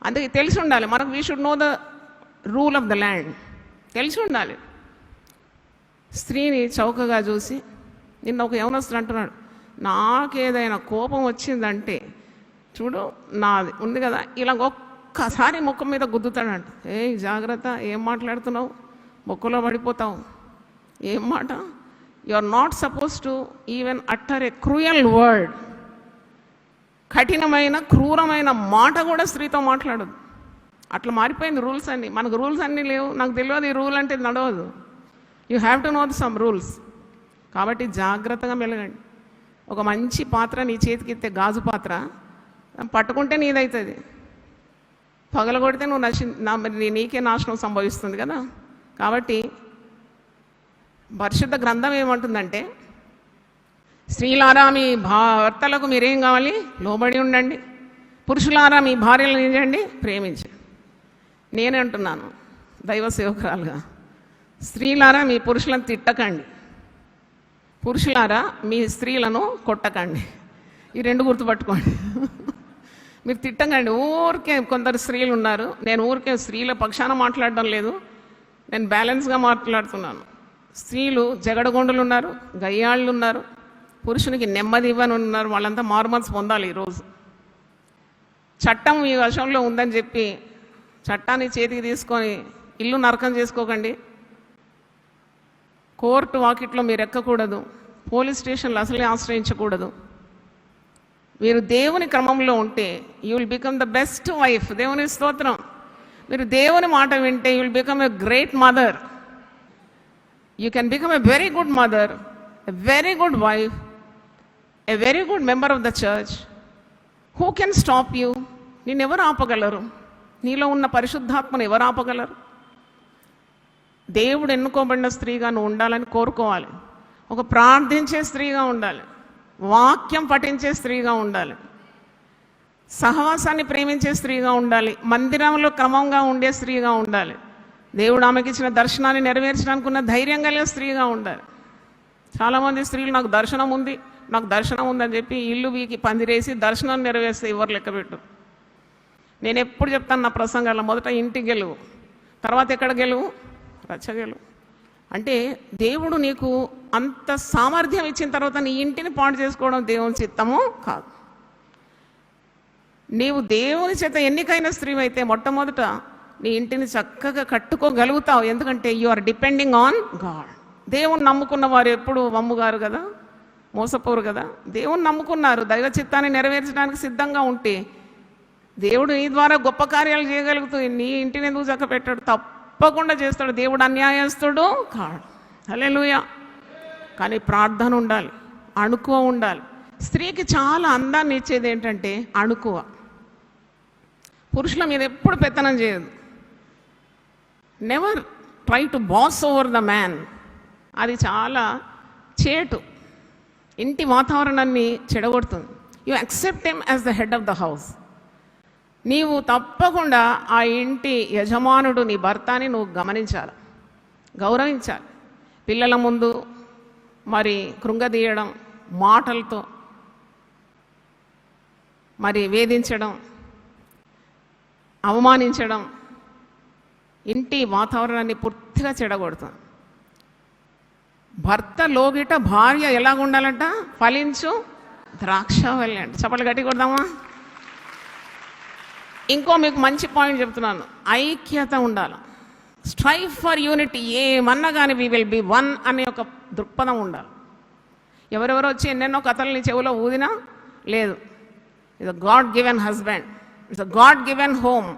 అందుకే తెలిసి ఉండాలి మనకు. We should know the rule of the land. తెలిసి ఉండాలి. స్త్రీని చౌకగా చూసి, నిన్న ఒక యవనస్తుడు అంటున్నాడు, నాకేదైనా కోపం వచ్చిందంటే చూడు నాది ఉంది కదా, ఇలా ఒక్కసారి ముఖం మీద గుద్దుతాడంట. ఏ జాగ్రత్త, ఏం మాట్లాడుతున్నావు, మొక్కలో పడిపోతావు. ఏం మాట? You are not suppose to even utter a cruel word. కఠినమైన క్రూరమైన మాట కూడా స్త్రీతో మాట్లాడదు. అట్లా మారిపోయింది రూల్స్ అన్నీ. మనకు రూల్స్ అన్నీ లేవు. నాకు తెలియదు ఈ రూల్ అంటే నడవదు. You have to know some rules. కాబట్టి జాగ్రత్తగా మెలగండి. ఒక మంచి పాత్ర నీ చేతికి ఇస్తే, గాజు పాత్ర, పట్టుకుంటే నీదవుతుంది. పగలగొడితే నువ్వు నీకే నాశనం సంభవిస్తుంది కదా. కాబట్టి పరిశుద్ధ గ్రంథం ఏమంటుందంటే, స్త్రీలారా మీ భర్తలకు మీరేం కావాలి? లోబడి ఉండండి. పురుషులారా మీ భార్యలను ఏం చేయండి? ప్రేమించండి. నేనే అంటున్నాను దైవ సేవకురాలుగా, స్త్రీలారా మీ పురుషులను తిట్టకండి, పురుషులారా మీ స్త్రీలను కొట్టకండి. ఈ రెండు గుర్తుపట్టుకోండి. మీరు తిట్టకండి. ఊరికే కొందరు స్త్రీలు ఉన్నారు, నేను ఊరికే స్త్రీల పక్షాన మాట్లాడడం లేదు, నేను బ్యాలెన్స్గా మాట్లాడుతున్నాను. స్త్రీలు జగడగొండలు ఉన్నారు, గయ్యాళ్ళు ఉన్నారు, పురుషునికి నెమ్మది ఇవ్వని ఉన్నారు. వాళ్ళంతా మారుమనసు పొందాలి. ఈరోజు చట్టం ఈ వశంలో ఉందని చెప్పి చట్టాన్ని చేతికి తీసుకొని ఇల్లు నరకం చేసుకోకండి. కోర్టు వాకిట్లో మీరు ఎక్కకూడదు, పోలీస్ స్టేషన్లు అసలే ఆశ్రయించకూడదు. మీరు దేవుని క్రమంలో ఉంటే you will become the best wife. దేవుని స్తోత్రం. మీరు దేవుని మాట వింటే you will become a great mother. You can become a very good mother, a very good wife, a very good member of the church. Who can stop you? నిన్నెవరు ఆపగలరు? నీలో ఉన్న పరిశుద్ధాత్మను ఎవరు ఆపగలరు? దేవుడు ఎన్నుకోబడిన స్త్రీగా నువ్వు ఉండాలని కోరుకోవాలి. ఒక ప్రార్థించే స్త్రీగా ఉండాలి, వాక్యం పఠించే స్త్రీగా ఉండాలి, సహవాసాన్ని ప్రేమించే స్త్రీగా ఉండాలి, మందిరంలో క్రమంగా ఉండే స్త్రీగా ఉండాలి, దేవుడు ఆమెకి ఇచ్చిన దర్శనాన్ని నెరవేర్చడానికి ఉన్న ధైర్యం కలిగే స్త్రీగా ఉండాలి. చాలామంది స్త్రీలు నాకు దర్శనం ఉంది, నాకు దర్శనం ఉందని చెప్పి ఇల్లు వీకి పందిరేసి దర్శనం నెరవేర్స్తే ఎవరు లెక్కపెట్టు. నేను ఎప్పుడు చెప్తాను నా ప్రసంగాల్లో, మొదట ఇంటి గెలువు, తర్వాత ఎక్కడ గెలువు? రచ్చ గెలువు. అంటే దేవుడు నీకు అంత సామర్థ్యం ఇచ్చిన తర్వాత నీ ఇంటిని పాడు చేసుకోవడం దేవుని చిత్తము కాదు. నీవు దేవుని చేత ఎన్నికైన స్త్రీ అయితే మొట్టమొదట నీ ఇంటిని చక్కగా కట్టుకోగలుగుతావు. ఎందుకంటే you are depending on God. దేవుని నమ్ముకున్న వారు ఎప్పుడు వమ్ముగారు కదా, మోసపోరు కదా. దేవుని నమ్ముకున్నారు, దైవ చిత్తాన్ని నెరవేర్చడానికి సిద్ధంగా ఉంటే దేవుడు నీ ద్వారా గొప్ప కార్యాలు చేయగలుగుతూ నీ ఇంటిని ఎందుకు చక్క పెట్టాడు? తప్పకుండా చేస్తాడు. దేవుడు అన్యాయస్తుడు కాడు. హల్లెలూయా. కానీ ప్రార్థన ఉండాలి, అణుకువ ఉండాలి. స్త్రీకి చాలా అందాన్ని ఇచ్చేది ఏంటంటే అణుకువ. పురుషుల మీద ఎప్పుడు పెత్తనం చేయదు. Never try to boss over the man. అది చాలా చేటు, ఇంటి వాతావరణాన్ని చెడగొడుతుంది. You accept him as the head of the house. నీవు తప్పకుండా ఆ ఇంటి యజమానుడు నీ భర్తని నువ్వు గమనించాలి, గౌరవించాలి. పిల్లల ముందు మరి కృంగదీయడం, మాటలతో మరి వేధించడం, అవమానించడం ఇంటి వాతావరణాన్ని పూర్తిగా చెడగొడుతుంది. భర్త లోగిట భార్య ఎలాగుండాలంట? ఫలించు ద్రాక్షవల్లి అంట. చప్పట్లు గట్టి కొడదామా? ఇంకో మీకు మంచి పాయింట్ చెప్తున్నాను, ఐక్యత ఉండాలి. Strive for unity. ఏమన్నా కానీ వీ విల్ బి వన్ అనే ఒక దృక్పథం ఉండాలి. ఎవరెవరో వచ్చి ఎన్నెన్నో కథల్ని చెవులో ఊదినా లేదు. It's a God given husband, it's a God given home.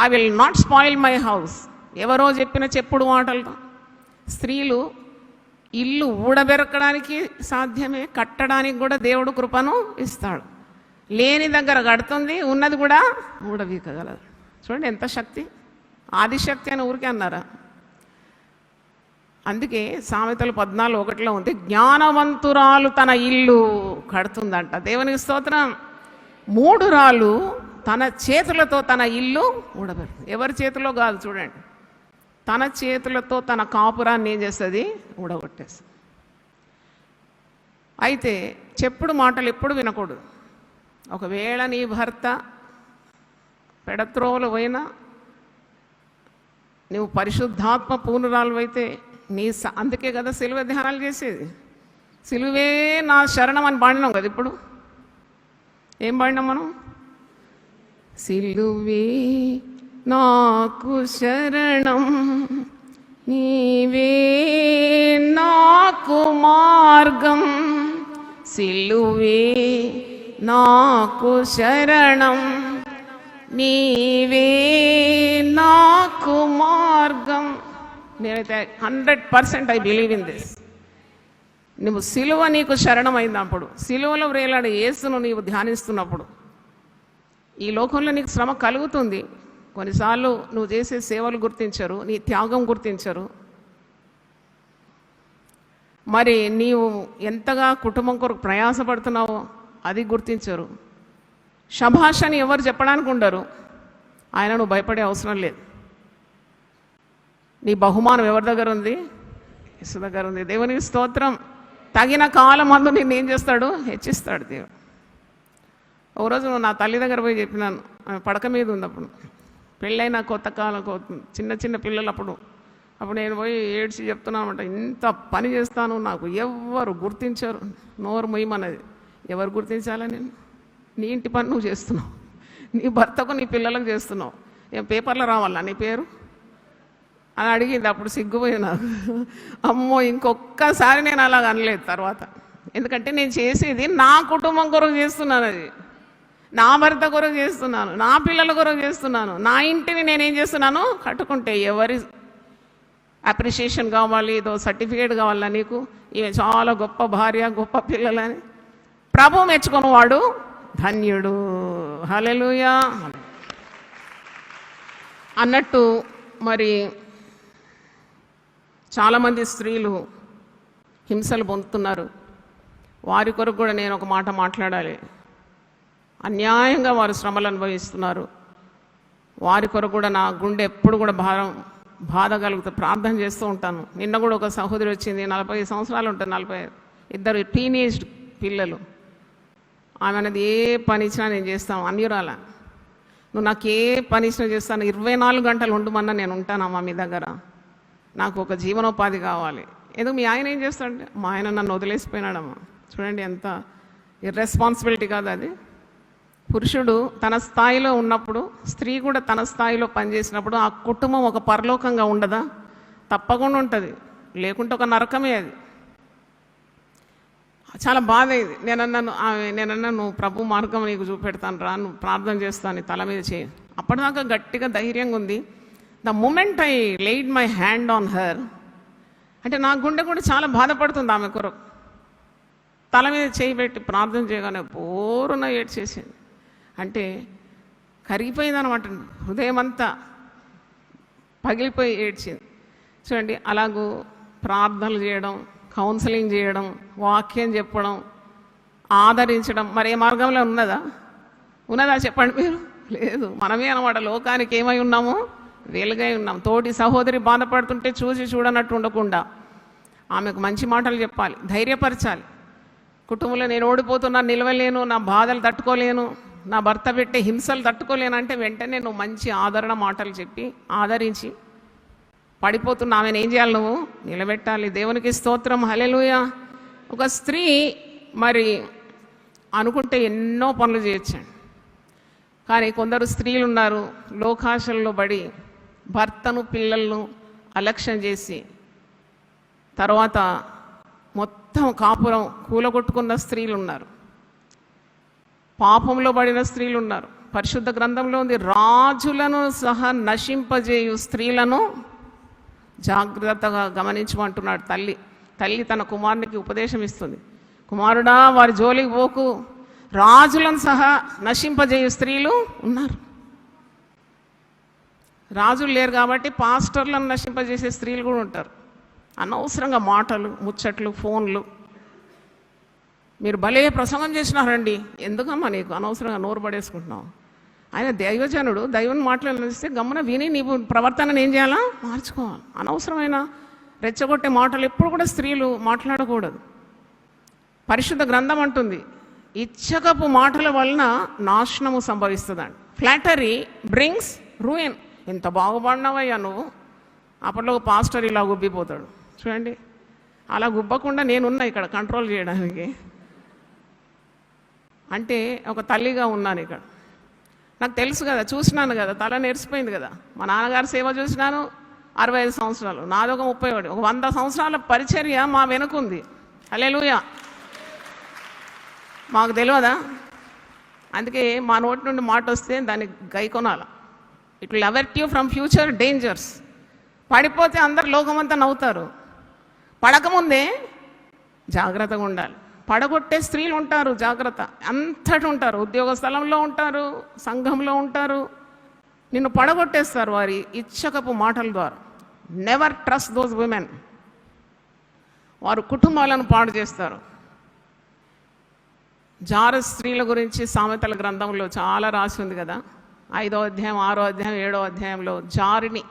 I will not spoil my house. ఎవరో చెప్పిన చెప్పుడు మాటలతో స్త్రీలు ఇల్లు ఊడబెరకడానికి సాధ్యమే, కట్టడానికి కూడా దేవుడు కృపను ఇస్తాడు. లేని దగ్గర కడుతుంది, ఉన్నది కూడా ఊడబీకగలదు. చూడండి ఎంత శక్తి. ఆదిశక్తి అని ఊరికే అన్నారా? అందుకే సామెతలు 14:1 ఉంది, జ్ఞానవంతురాలు తన ఇల్లు కడుతుందంట. దేవునికి స్తోత్రం. 3 రాళ్ళు తన చేతులతో తన ఇల్లు ఊడబెడుతుంది. ఎవరి చేతిలో కాదు, చూడండి, తన చేతులతో తన కాపురాన్ని ఏం చేస్తుంది? ఊడగొట్టేస్తుంది. అయితే చెప్పుడు మాటలు ఎప్పుడు వినకూడదు. ఒకవేళ నీ భర్త పెడత్రోవలు పోయినా నువ్వు పరిశుద్ధాత్మ పూర్ణురాలు అయితే అందుకే కదా సిలువ ధ్యానాలు చేసేది. సిలువే నా శరణం అని పాడినాం కదా. ఇప్పుడు ఏం పాడినాం మనం? సిలువే నాకు శరణం, నీవే నాకు మార్గం, సిలువే నాకు శరణం, నీవే నాకు మార్గం. నేనైతే 100% ఐ బిలీవ్ ఇన్ దిస్. నువ్వు సిలువ నీకు శరణం అయినప్పుడు, సిలువలో వేలాడే యేసును నీవు ధ్యానిస్తున్నప్పుడు ఈ లోకంలో నీకు శ్రమ కలుగుతుంది. కొన్నిసార్లు నువ్వు చేసే సేవలు గుర్తించరు, నీ త్యాగం గుర్తించరు. మరి నీవు ఎంతగా కుటుంబం కొరకు ప్రయాసపడుతున్నావో అది గుర్తించరు. శభాష్ అని ఎవరు చెప్పడానికి ఉండరు. ఆయన నువ్వు భయపడే అవసరం లేదు. నీ బహుమానం ఎవరి దగ్గర ఉంది? యేసు దగ్గర ఉంది. దేవునికి స్తోత్రం. తగిన కాలం మందు నిన్ను ఏం చేస్తాడు? హెచ్చిస్తాడు దేవుడు. ఒకరోజు నా తల్లి దగ్గర పోయి చెప్పినాను. ఆమె పడక మీద ఉంది. అప్పుడు పెళ్ళైన కొత్త కాలం చిన్న చిన్న పిల్లలు. అప్పుడు నేను పోయి ఏడ్చి చెప్తున్నాను అనమాట, ఇంత పని చేస్తాను, నాకు ఎవరు గుర్తించరు. నోరు మొయ్యమన్నది. ఎవరు గుర్తించాలా? నేను నీ ఇంటి పని నువ్వు చేస్తున్నావు, నీ భర్తకు నీ పిల్లలకు చేస్తున్నావు, ఏం పేపర్లో రావాలా నీ పేరు అని అడిగింది. అప్పుడు సిగ్గుపోయి నాకు. అమ్మో, ఇంకొక్కసారి నేను అలాగ అనలేదు తర్వాత. ఎందుకంటే నేను చేసేది నా కుటుంబం కొరకు చేస్తున్నాను, అది నా భర్త కొరకు చేస్తున్నాను, నా పిల్లల కొరకు చేస్తున్నాను. నా ఇంటిని నేనేం చేస్తున్నాను? కట్టుకుంటే ఎవరి అప్రిషియేషన్ కావాలి, ఏదో సర్టిఫికేట్ కావాలా నీకు, ఈమె చాలా గొప్ప భార్య, గొప్ప పిల్లలని ప్రభు మెచ్చుకున్నవాడు ధన్యుడు. హల్లెలూయా అన్నట్టు మరి చాలామంది స్త్రీలు హింసలు పొందుతున్నారు. వారి కొరకు కూడా నేను ఒక మాట మాట్లాడాలి. అన్యాయంగా వారు శ్రమలు అనుభవిస్తున్నారు. వారి కొరకు కూడా నా గుండె ఎప్పుడు కూడా బాధ కలుగుతూ ప్రార్థన చేస్తూ ఉంటాను. నిన్న కూడా ఒక సహోదరి వచ్చింది, 40 సంవత్సరాలు ఉంటుంది, 42, ఇద్దరు టీనేజ్ పిల్లలు. ఆమె అనేది ఏ పని ఇచ్చినా నేను చేస్తాను, అన్యురాల, నువ్వు నాకు ఏ పని ఇచ్చినా చేస్తాను, 24 గంటలు ఉండమన్నా నేను ఉంటానమ్మా మీ దగ్గర, నాకు ఒక జీవనోపాధి కావాలి. ఎందుకు మీ ఆయన ఏం చేస్తాడంటే, మా ఆయన నన్ను వదిలేసిపోయినాడమ్మా. చూడండి ఎంత ఇర్రెస్పాన్సిబిలిటీ కాదు అది. పురుషుడు తన స్థాయిలో ఉన్నప్పుడు, స్త్రీ కూడా తన స్థాయిలో పనిచేసినప్పుడు ఆ కుటుంబం ఒక పరలోకంగా ఉండదా? తప్పకుండా ఉంటుంది. లేకుంటే ఒక నరకమే అది. చాలా బాధ అయింది. నేనన్నా నువ్వు ప్రభు మార్గం నీకు చూపెడతాను రా, నువ్వు ప్రార్థన చేస్తాను, తల మీద చేయి. అప్పటిదాకా గట్టిగా ధైర్యంగా ఉంది. The moment I laid my hand on her, అంటే నా గుండె కూడా చాలా బాధపడుతుంది ఆమె కొరకు. తల మీద చేయి పెట్టి ప్రార్థన చేయగానే బోరున ఏడ్చేసింది. అంటే కరిగిపోయిందనమాట, హృదయం అంతా పగిలిపోయి ఏడ్చింది. చూడండి, అలాగూ ప్రార్థనలు చేయడం, కౌన్సిలింగ్ చేయడం, వాక్యం చెప్పడం, ఆదరించడం మరి ఏ మార్గంలో ఉన్నదా చెప్పండి మీరు? లేదు. మనమే అనమాట లోకానికి ఏమై ఉన్నాము? వెలుగై ఉన్నాం. తోటి సహోదరి బాధపడుతుంటే చూసి చూడనట్టు ఉండకుండా ఆమెకు మంచి మాటలు చెప్పాలి, ధైర్యపరచాలి. కుటుంబంలో నేను ఓడిపోతున్నా, నిలవలేను, నా బాధలు తట్టుకోలేను, నా భర్త పెట్టే హింసలు తట్టుకోలేను అంటే వెంటనే నువ్వు మంచి ఆదరణ మాటలు చెప్పి ఆదరించి, పడిపోతున్నా ఆమెను ఏం చేయాలి? నువ్వు నిలబెట్టాలి. దేవునికి స్తోత్రం. హల్లెలూయా. ఒక స్త్రీ మరి అనుకుంటే ఎన్నో పనులు చేయొచ్చండి. కానీ కొందరు స్త్రీలు ఉన్నారు, లోకాశల్లో పడి భర్తను పిల్లలను అలక్ష్యం చేసి తర్వాత మొత్తం కాపురం కూలగొట్టుకున్న స్త్రీలు ఉన్నారు, పాపంలో పడిన స్త్రీలు ఉన్నారు. పరిశుద్ధ గ్రంథంలో ఉంది, రాజులను సహా నశింపజేయు స్త్రీలను జాగ్రత్తగా గమనించమంటున్నాడు తల్లి తన కుమారునికి ఉపదేశం ఇస్తుంది. కుమారుడా, వారి జోలికి పోకు, రాజులను సహా నశింపజేయు స్త్రీలు ఉన్నారు. రాజులు లేరు కాబట్టి పాస్టర్లను నశింపజేసే స్త్రీలు కూడా ఉంటారు. అనవసరంగా మాటలు, ముచ్చట్లు, ఫోన్లు. మీరు భలే ప్రసంగం చేసినారండి, ఎందుకమ్మా నీకు అనవసరంగా నోరు పడేసుకుంటున్నావు? ఆయన దైవజనుడు, దైవం మాట్లాడిస్తే గమ్మున విని నీవు ప్రవర్తనను ఏం చేయాలా? మార్చుకోవాలి. అనవసరమైన రెచ్చగొట్టే మాటలు ఎప్పుడు కూడా స్త్రీలు మాట్లాడకూడదు. పరిశుద్ధ గ్రంథం అంటుంది, ఇచ్చకపు మాటల వలన నాశనము సంభవిస్తుందండి. Flattery brings ruin. ఎంత బాగుపడినావయ్యా నువ్వు, అప్పట్లో ఒక పాస్టర్ ఇలా గుబ్బిపోతాడు. చూడండి, అలా గుబ్బకుండా నేనున్నా ఇక్కడ కంట్రోల్ చేయడానికి. అంటే ఒక తల్లిగా ఉన్నాను ఇక్కడ, నాకు తెలుసు కదా, చూసినాను కదా, తల నెరిసిపోయింది కదా. మా నాన్నగారి సేవ చూసినాను 65 సంవత్సరాలు, నాదొక 31, ఒక 100 సంవత్సరాల పరిచర్య మా వెనుకుంది. హల్లెలూయా. మాకు తెలియదా? అందుకే మా నోటి నుండి మాట వస్తే దాన్ని గైకొనాల. It will avert you from future dangers. పడిపోతే అందరు లోకమంతా నవ్వుతారు, పడకముందే జాగ్రత్తగా ఉండాలి. పడగొట్టే స్త్రీలు ఉంటారు, జాగ్రత్త. అంతటి ఉంటారు, ఉద్యోగ స్థలంలో ఉంటారు, సంఘంలో ఉంటారు, నిన్ను పడగొట్టేస్తారు వారి ఇచ్చకపు మాటల ద్వారా. Never trust those women. వారు కుటుంబాలను పాడు చేస్తారు. జార స్త్రీల గురించి సామెతల గ్రంథంలో చాలా రాసి ఉంది కదా. 5వ అధ్యాయం, 6వ అధ్యాయం, 7వ అధ్యాయంలో జారిని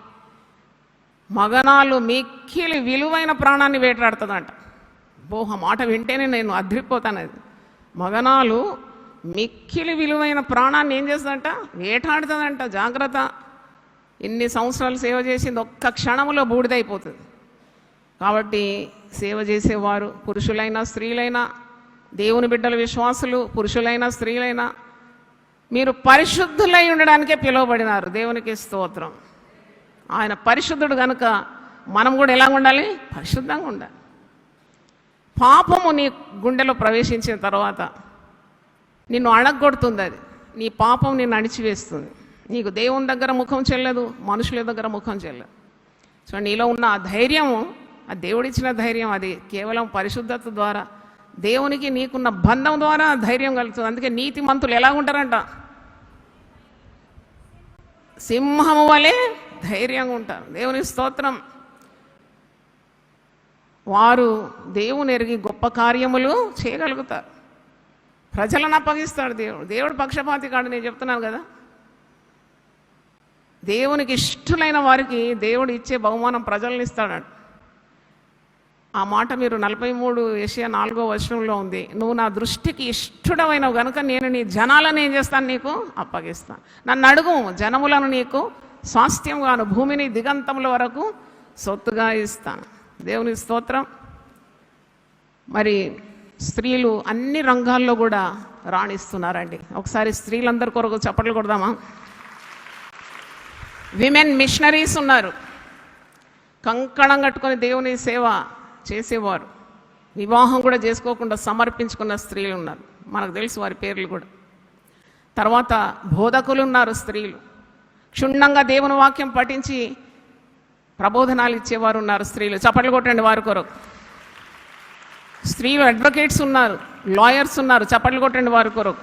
మగనాలు మిక్కిలి విలువైన ప్రాణాన్ని వేటాడుతుందంట. బోహ మాట వింటేనే నేను అద్రిపోతాను. అది మగనాలు మిక్కిలి విలువైన ప్రాణాన్ని ఏం చేస్తుందంట? వేటాడుతుందంట. జాగ్రత్త. ఇన్ని సంవత్సరాలు సేవ చేసింది ఒక్క క్షణంలో బూడిదైపోతుంది. కాబట్టి సేవ చేసేవారు పురుషులైనా స్త్రీలైనా, దేవుని బిడ్డల విశ్వాసులు పురుషులైనా స్త్రీలైనా, మీరు పరిశుద్ధులై ఉండడానికే పిలువబడినారు. దేవునికి స్తోత్రం. ఆయన పరిశుద్ధుడు కనుక మనం కూడా ఎలా ఉండాలి? పరిశుద్ధంగా ఉండాలి. పాపము నీ గుండెలో ప్రవేశించిన తర్వాత నిన్ను అడగొడుతుంది. అది నీ పాపం నిన్ను అణిచివేస్తుంది. నీకు దేవుని దగ్గర ముఖం చెల్లదు, మనుషుల దగ్గర ముఖం చెల్లదు. సో నీలో ఉన్న ఆ ధైర్యము, ఆ దేవుడిచ్చిన ధైర్యం, అది కేవలం పరిశుద్ధత ద్వారా, దేవునికి నీకున్న బంధం ద్వారా ధైర్యం కలుగుతుంది. అందుకే నీతిమంతులు ఎలా ఉంటారంట? సింహము వలె ధైర్యంగా ఉంటారు. దేవుని స్తోత్రం. వారు దేవుని ఎరిగి గొప్ప కార్యములు చేయగలుగుతారు. ప్రజలను అప్పగిస్తాడు దేవుడు. దేవుడు పక్షపాతి కాడు. నేను చెప్తున్నాను కదా, దేవునికి ఇష్టలైన వారికి దేవుడు ఇచ్చే బహుమానం ప్రజలను ఇస్తాడు. ఆ మాట మీరు 43 యెషయా 4వ వచనంలో ఉంది. నువ్వు నా దృష్టికి ఇష్టడమైనవు గనుక నేను నీ జనాలను ఏం చేస్తాను? నీకు అప్పగిస్తాను. నన్ను అడుగు, జనములను నీకు స్వాస్థ్యంగాను, భూమిని దిగంతముల వరకు సొత్తుగా ఇస్తాను. దేవుని స్తోత్రం. మరి స్త్రీలు అన్ని రంగాల్లో కూడా రాణిస్తున్నారండి. ఒకసారి స్త్రీలందరి కొరకు చప్పట్లు కొడదామా? విమెన్ మిషనరీస్ ఉన్నారు. కంకణం కట్టుకొని దేవుని సేవ చేసేవారు. వివాహం కూడా చేసుకోకుండా సమర్పించుకున్న స్త్రీలు ఉన్నారు. మనకు తెలుసు వారి పేర్లు కూడా. తర్వాత బోధకులు ఉన్నారు. స్త్రీలు క్షుణ్ణంగా దేవుని వాక్యం పఠించి ప్రబోధనాలు ఇచ్చేవారు ఉన్నారు. స్త్రీలు చప్పట్లు కొట్టండి వారి కొరకు. స్త్రీలు అడ్వకేట్స్ ఉన్నారు, లాయర్స్ ఉన్నారు. చప్పట్లు కొట్టండి వారి కొరకు.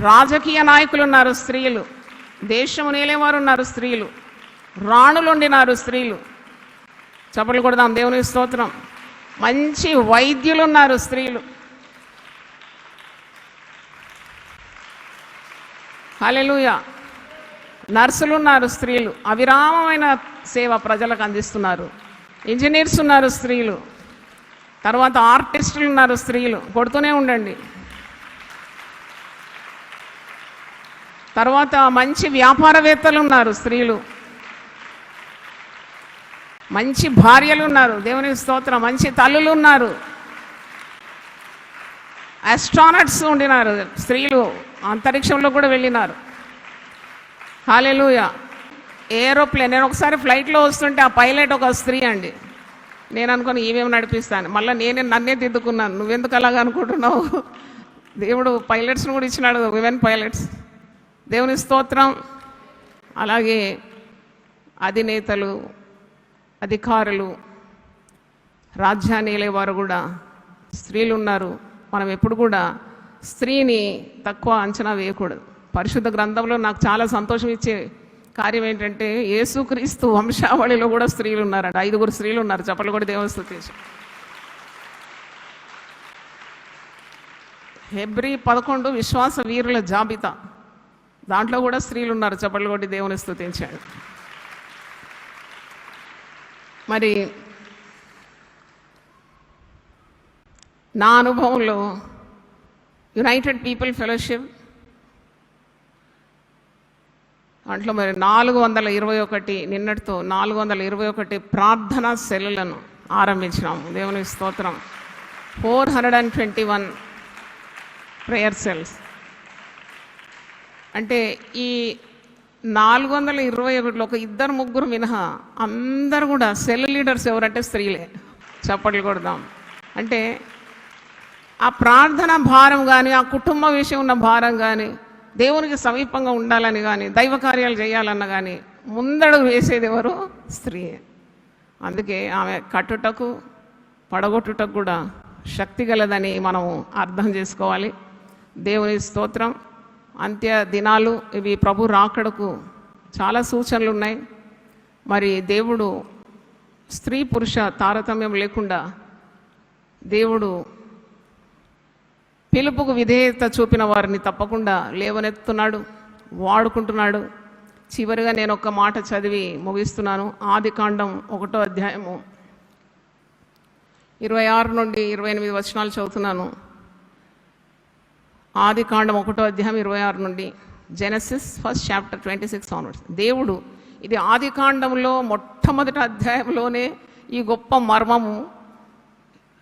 రాజకీయ నాయకులు ఉన్నారు. స్త్రీలు దేశము నేలేవారు ఉన్నారు. స్త్రీలు రాణులు ఉండినారు. స్త్రీలు చప్పట్లు కొడదాం. దేవుని స్తోత్రం. మంచి వైద్యులు ఉన్నారు. స్త్రీలు హల్లెలూయా. నర్సులు ఉన్నారు. స్త్రీలు అవిరామమైన సేవ ప్రజలకు అందిస్తున్నారు. ఇంజనీర్స్ ఉన్నారు. స్త్రీలు. తర్వాత ఆర్టిస్టులు ఉన్నారు. స్త్రీలు కొడుతూనే ఉండండి. తర్వాత మంచి వ్యాపారవేత్తలు ఉన్నారు. స్త్రీలు మంచి భార్యలు ఉన్నారు. దేవుని స్తోత్రం. మంచి తల్లులు ఉన్నారు. ఆస్ట్రానట్స్ ఉండినారు. స్త్రీలు అంతరిక్షంలో కూడా వెళ్ళినారు. హల్లెలూయా. ఏరోప్లేన్, నేను ఒకసారి ఫ్లైట్లో వస్తుంటే ఆ పైలట్ ఒక స్త్రీ అండి. నేను అనుకుని ఈవేమి నడిపిస్తాను. మళ్ళీ నన్నే దిద్దుకున్నాను. నువ్వెందుకు అలాగ అనుకుంటున్నావు? దేవుడు పైలట్స్ని కూడా ఇచ్చినాడు, విమెన్ పైలట్స్. దేవుని స్తోత్రం. అలాగే అధినేతలు, అధికారులు, రాజ్యాన్ని ఏలేవారు కూడా స్త్రీలు ఉన్నారు. మనం ఎప్పుడు కూడా స్త్రీని తక్కువ అంచనా వేయకూడదు. పరిశుద్ధ గ్రంథంలో నాకు చాలా సంతోషం ఇచ్చే కార్యం ఏంటంటే యేసుక్రీస్తు వంశావళిలో కూడా స్త్రీలు ఉన్నారంట. 5 స్త్రీలు ఉన్నారు. చప్పట్లు కూడా దేవుని స్తుతించు. హెబ్రీ 11 విశ్వాస వీరుల జాబితా, దాంట్లో కూడా స్త్రీలు ఉన్నారు. చప్పట్లు కొట్టి దేవుని స్తుతించాడు. మరి నా అనుభవంలో యునైటెడ్ పీపుల్ ఫెలోషిప్ దాంట్లో మరి 421 నిన్నటితో 421 ప్రార్థనా సెల్లులను ఆరంభించినాము. దేవుని స్తోత్రం. 421 ప్రేయర్ సెల్స్. అంటే ఈ 421లో ఒక 2-3 మినహా అందరు కూడా సెల్ లీడర్స్ ఎవరంటే స్త్రీలే. చప్పట్లు కొడదాం. అంటే ఆ ప్రార్థన భారం కానీ, ఆ కుటుంబ విషయం ఉన్న భారం కానీ, దేవునికి సమీపంగా ఉండాలని కానీ, దైవ కార్యాలు చేయాలన్న కానీ ముందడుగు వేసేది ఎవరు? స్త్రీ. అందుకే ఆమె కట్టుటకు పడగొట్టుటకు కూడా శక్తి గలదని మనం అర్థం చేసుకోవాలి. దేవుని స్తోత్రం. అంత్య దినాలు ఇవి, ప్రభు రాకడకు చాలా సూచనలు ఉన్నాయి. మరి దేవుడు స్త్రీ పురుష తారతమ్యం లేకుండా దేవుడు పిలుపుకు విధేయత చూపిన వారిని తప్పకుండా లేవనెత్తున్నాడు, వాడుకుంటున్నాడు. చివరిగా నేను ఒక మాట చదివి ముగిస్తున్నాను. ఆదికాండం 1వ అధ్యాయము 26 నుండి 28 వచనాలు చదువుతున్నాను. ఆదికాండం 1వ అధ్యాయం 26 నుండి, జెనసిస్ 1st చాప్టర్ 26 ఆన్వర్డ్స్. దేవుడు, ఇది ఆదికాండంలో మొట్టమొదటి అధ్యాయంలోనే ఈ గొప్ప మర్మము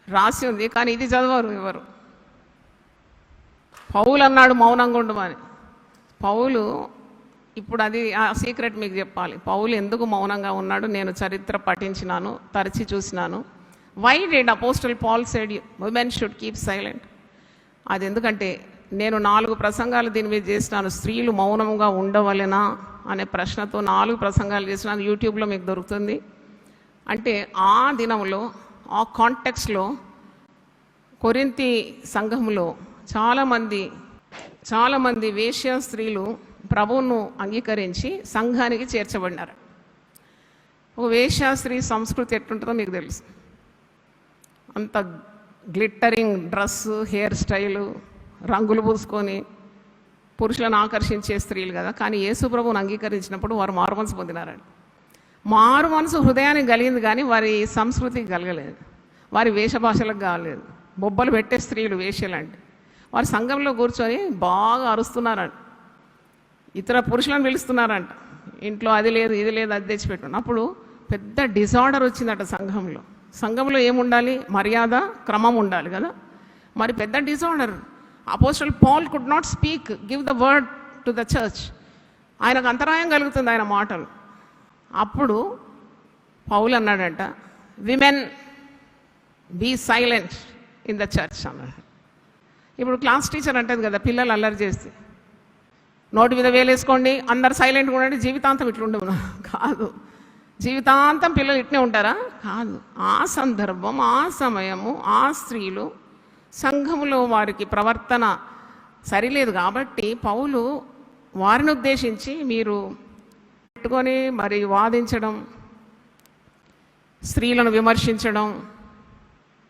రాసి ఉంది, కానీ ఇది చదవరు ఎవరు. పౌలు అన్నాడు మౌనంగా ఉండమని. పౌలు, ఇప్పుడు అది ఆ సీక్రెట్ మీకు చెప్పాలి. పౌలు ఎందుకు మౌనంగా ఉన్నాడు నేను చరిత్ర పఠించినాను, తరచి చూసినాను. Why did apostle Paul said women should keep silent? అది ఎందుకంటే నేను 4 ప్రసంగాలు దీని మీద చేసినాను. స్త్రీలు మౌనంగా ఉండవలెనా అనే ప్రశ్నతో 4 ప్రసంగాలు చేసినాను. యూట్యూబ్లో మీకు దొరుకుతుంది. అంటే ఆ దినంలో, ఆ కాంటెక్స్లో కొరింథీ సంఘంలో చాలామంది వేశ్య స్త్రీలు ప్రభువును అంగీకరించి సంఘానికి చేర్చబడినారు. ఒక వేశ్య స్త్రీ సంస్కృతి ఎట్లుంటుందో మీకు తెలుసు. అంత గ్లిట్టరింగ్ డ్రెస్సు, హెయిర్ స్టైలు, రంగులు పూసుకొని పురుషులను ఆకర్షించే స్త్రీలు కదా. కానీ యేసు ప్రభువును అంగీకరించినప్పుడు వారు మారుమనసు పొందినారండి. మారుమనసు హృదయానికి కలిగింది, కానీ వారి సంస్కృతికి కలగలేదు, వారి వేషభాషలకు కాలేదు. బొబ్బలు పెట్టే స్త్రీలు వేశ్యలంటే వారి సంఘంలో కూర్చొని బాగా అరుస్తున్నారంట, ఇతర పురుషులను పిలుస్తున్నారంట, ఇంట్లో అది లేదు ఇది లేదు అది తెచ్చిపెట్టాను. అప్పుడు పెద్ద డిజార్డర్ వచ్చిందట సంఘంలో. సంఘంలో ఏముండాలి? మర్యాద, క్రమం ఉండాలి కదా. మరి పెద్ద disorder. Apostle Paul could not speak, give the word to the church. ఆయనకు అంతరాయం కలుగుతుంది ఆయన మాటలు. అప్పుడు పౌలు అన్నాడంట, women be silent in the church అన్నాడు. ఇప్పుడు క్లాస్ టీచర్ అంటది కదా, పిల్లలు అల్లరి చేస్తే నోటి మీద వేలేసుకోండి, అందరు సైలెంట్గా ఉండండి, జీవితాంతం ఇట్లుండవు. కాదు, జీవితాంతం పిల్లలు ఇట్నే ఉంటారా? కాదు. ఆ సందర్భం, ఆ సమయము, ఆ స్త్రీలు సంఘములో వారికి ప్రవర్తన సరిలేదు కాబట్టి పౌలు వారిని ఉద్దేశించి మీరు పెట్టుకొని మరి వాదించడం, స్త్రీలను విమర్శించడం,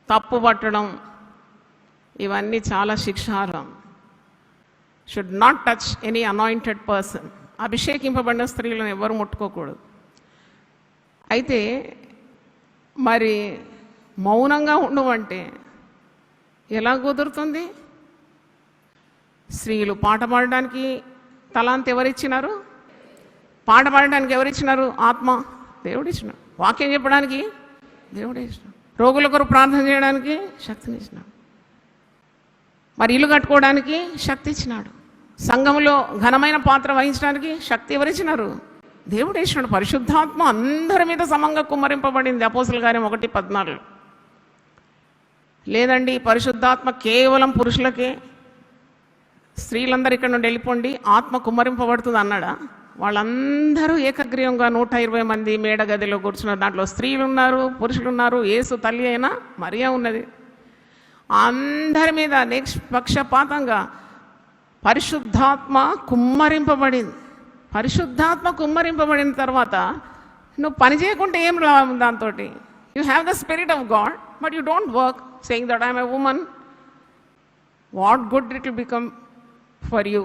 తప్పు పట్టడం, ఇవన్నీ చాలా శిక్షార్హం. Should not touch any anointed person. అభిషేకింపబడిన స్త్రీలను ఎవరు ముట్టుకోకూడదు. అయితే మరి మౌనంగా ఉండమంటే ఎలా కుదురుతుంది? స్త్రీలు పాట పాడడానికి తలాంత్ ఎవరిచ్చినారు? పాట పాడడానికి ఎవరిచ్చినారు? ఆత్మ దేవుడు ఇచ్చినాడు. వాక్యం చెప్పడానికి దేవుడే ఇచ్చినాడు. రోగుల కొరకు ప్రార్థన చేయడానికి శక్తిని ఇచ్చినాడు. మరి ఇల్లు కట్టుకోవడానికి శక్తి ఇచ్చినాడు. సంఘంలో ఘనమైన పాత్ర వహించడానికి శక్తి ఎవరిచ్చినారు? దేవుడు ఇచ్చినాడు. పరిశుద్ధాత్మ అందరి మీద సమంగా కుమ్మరింపబడింది. అపోస్తలుల కార్యం 1:14. లేదండి పరిశుద్ధాత్మ కేవలం పురుషులకే, స్త్రీలందరూ ఇక్కడ నుండి వెళ్ళిపోండి, ఆత్మ కుమ్మరింపబడుతుంది అన్నాడా? వాళ్ళందరూ ఏకగ్రీవంగా 120 మంది మేడ గదిలో కూర్చున్నారు. దాంట్లో స్త్రీలు ఉన్నారు, పురుషులు ఉన్నారు, యేసు తల్లి అయినా మరియా ఉన్నది. అందరి మీద నిష్పక్షపాతంగా పరిశుద్ధాత్మ కుమ్మరింపబడింది. పరిశుద్ధాత్మ కుమ్మరింపబడిన తర్వాత నువ్వు పని చేయకుంటే ఏం లాభం దాంతో? You have the spirit of God but you don't work saying that I'm a woman. What good it will become for you?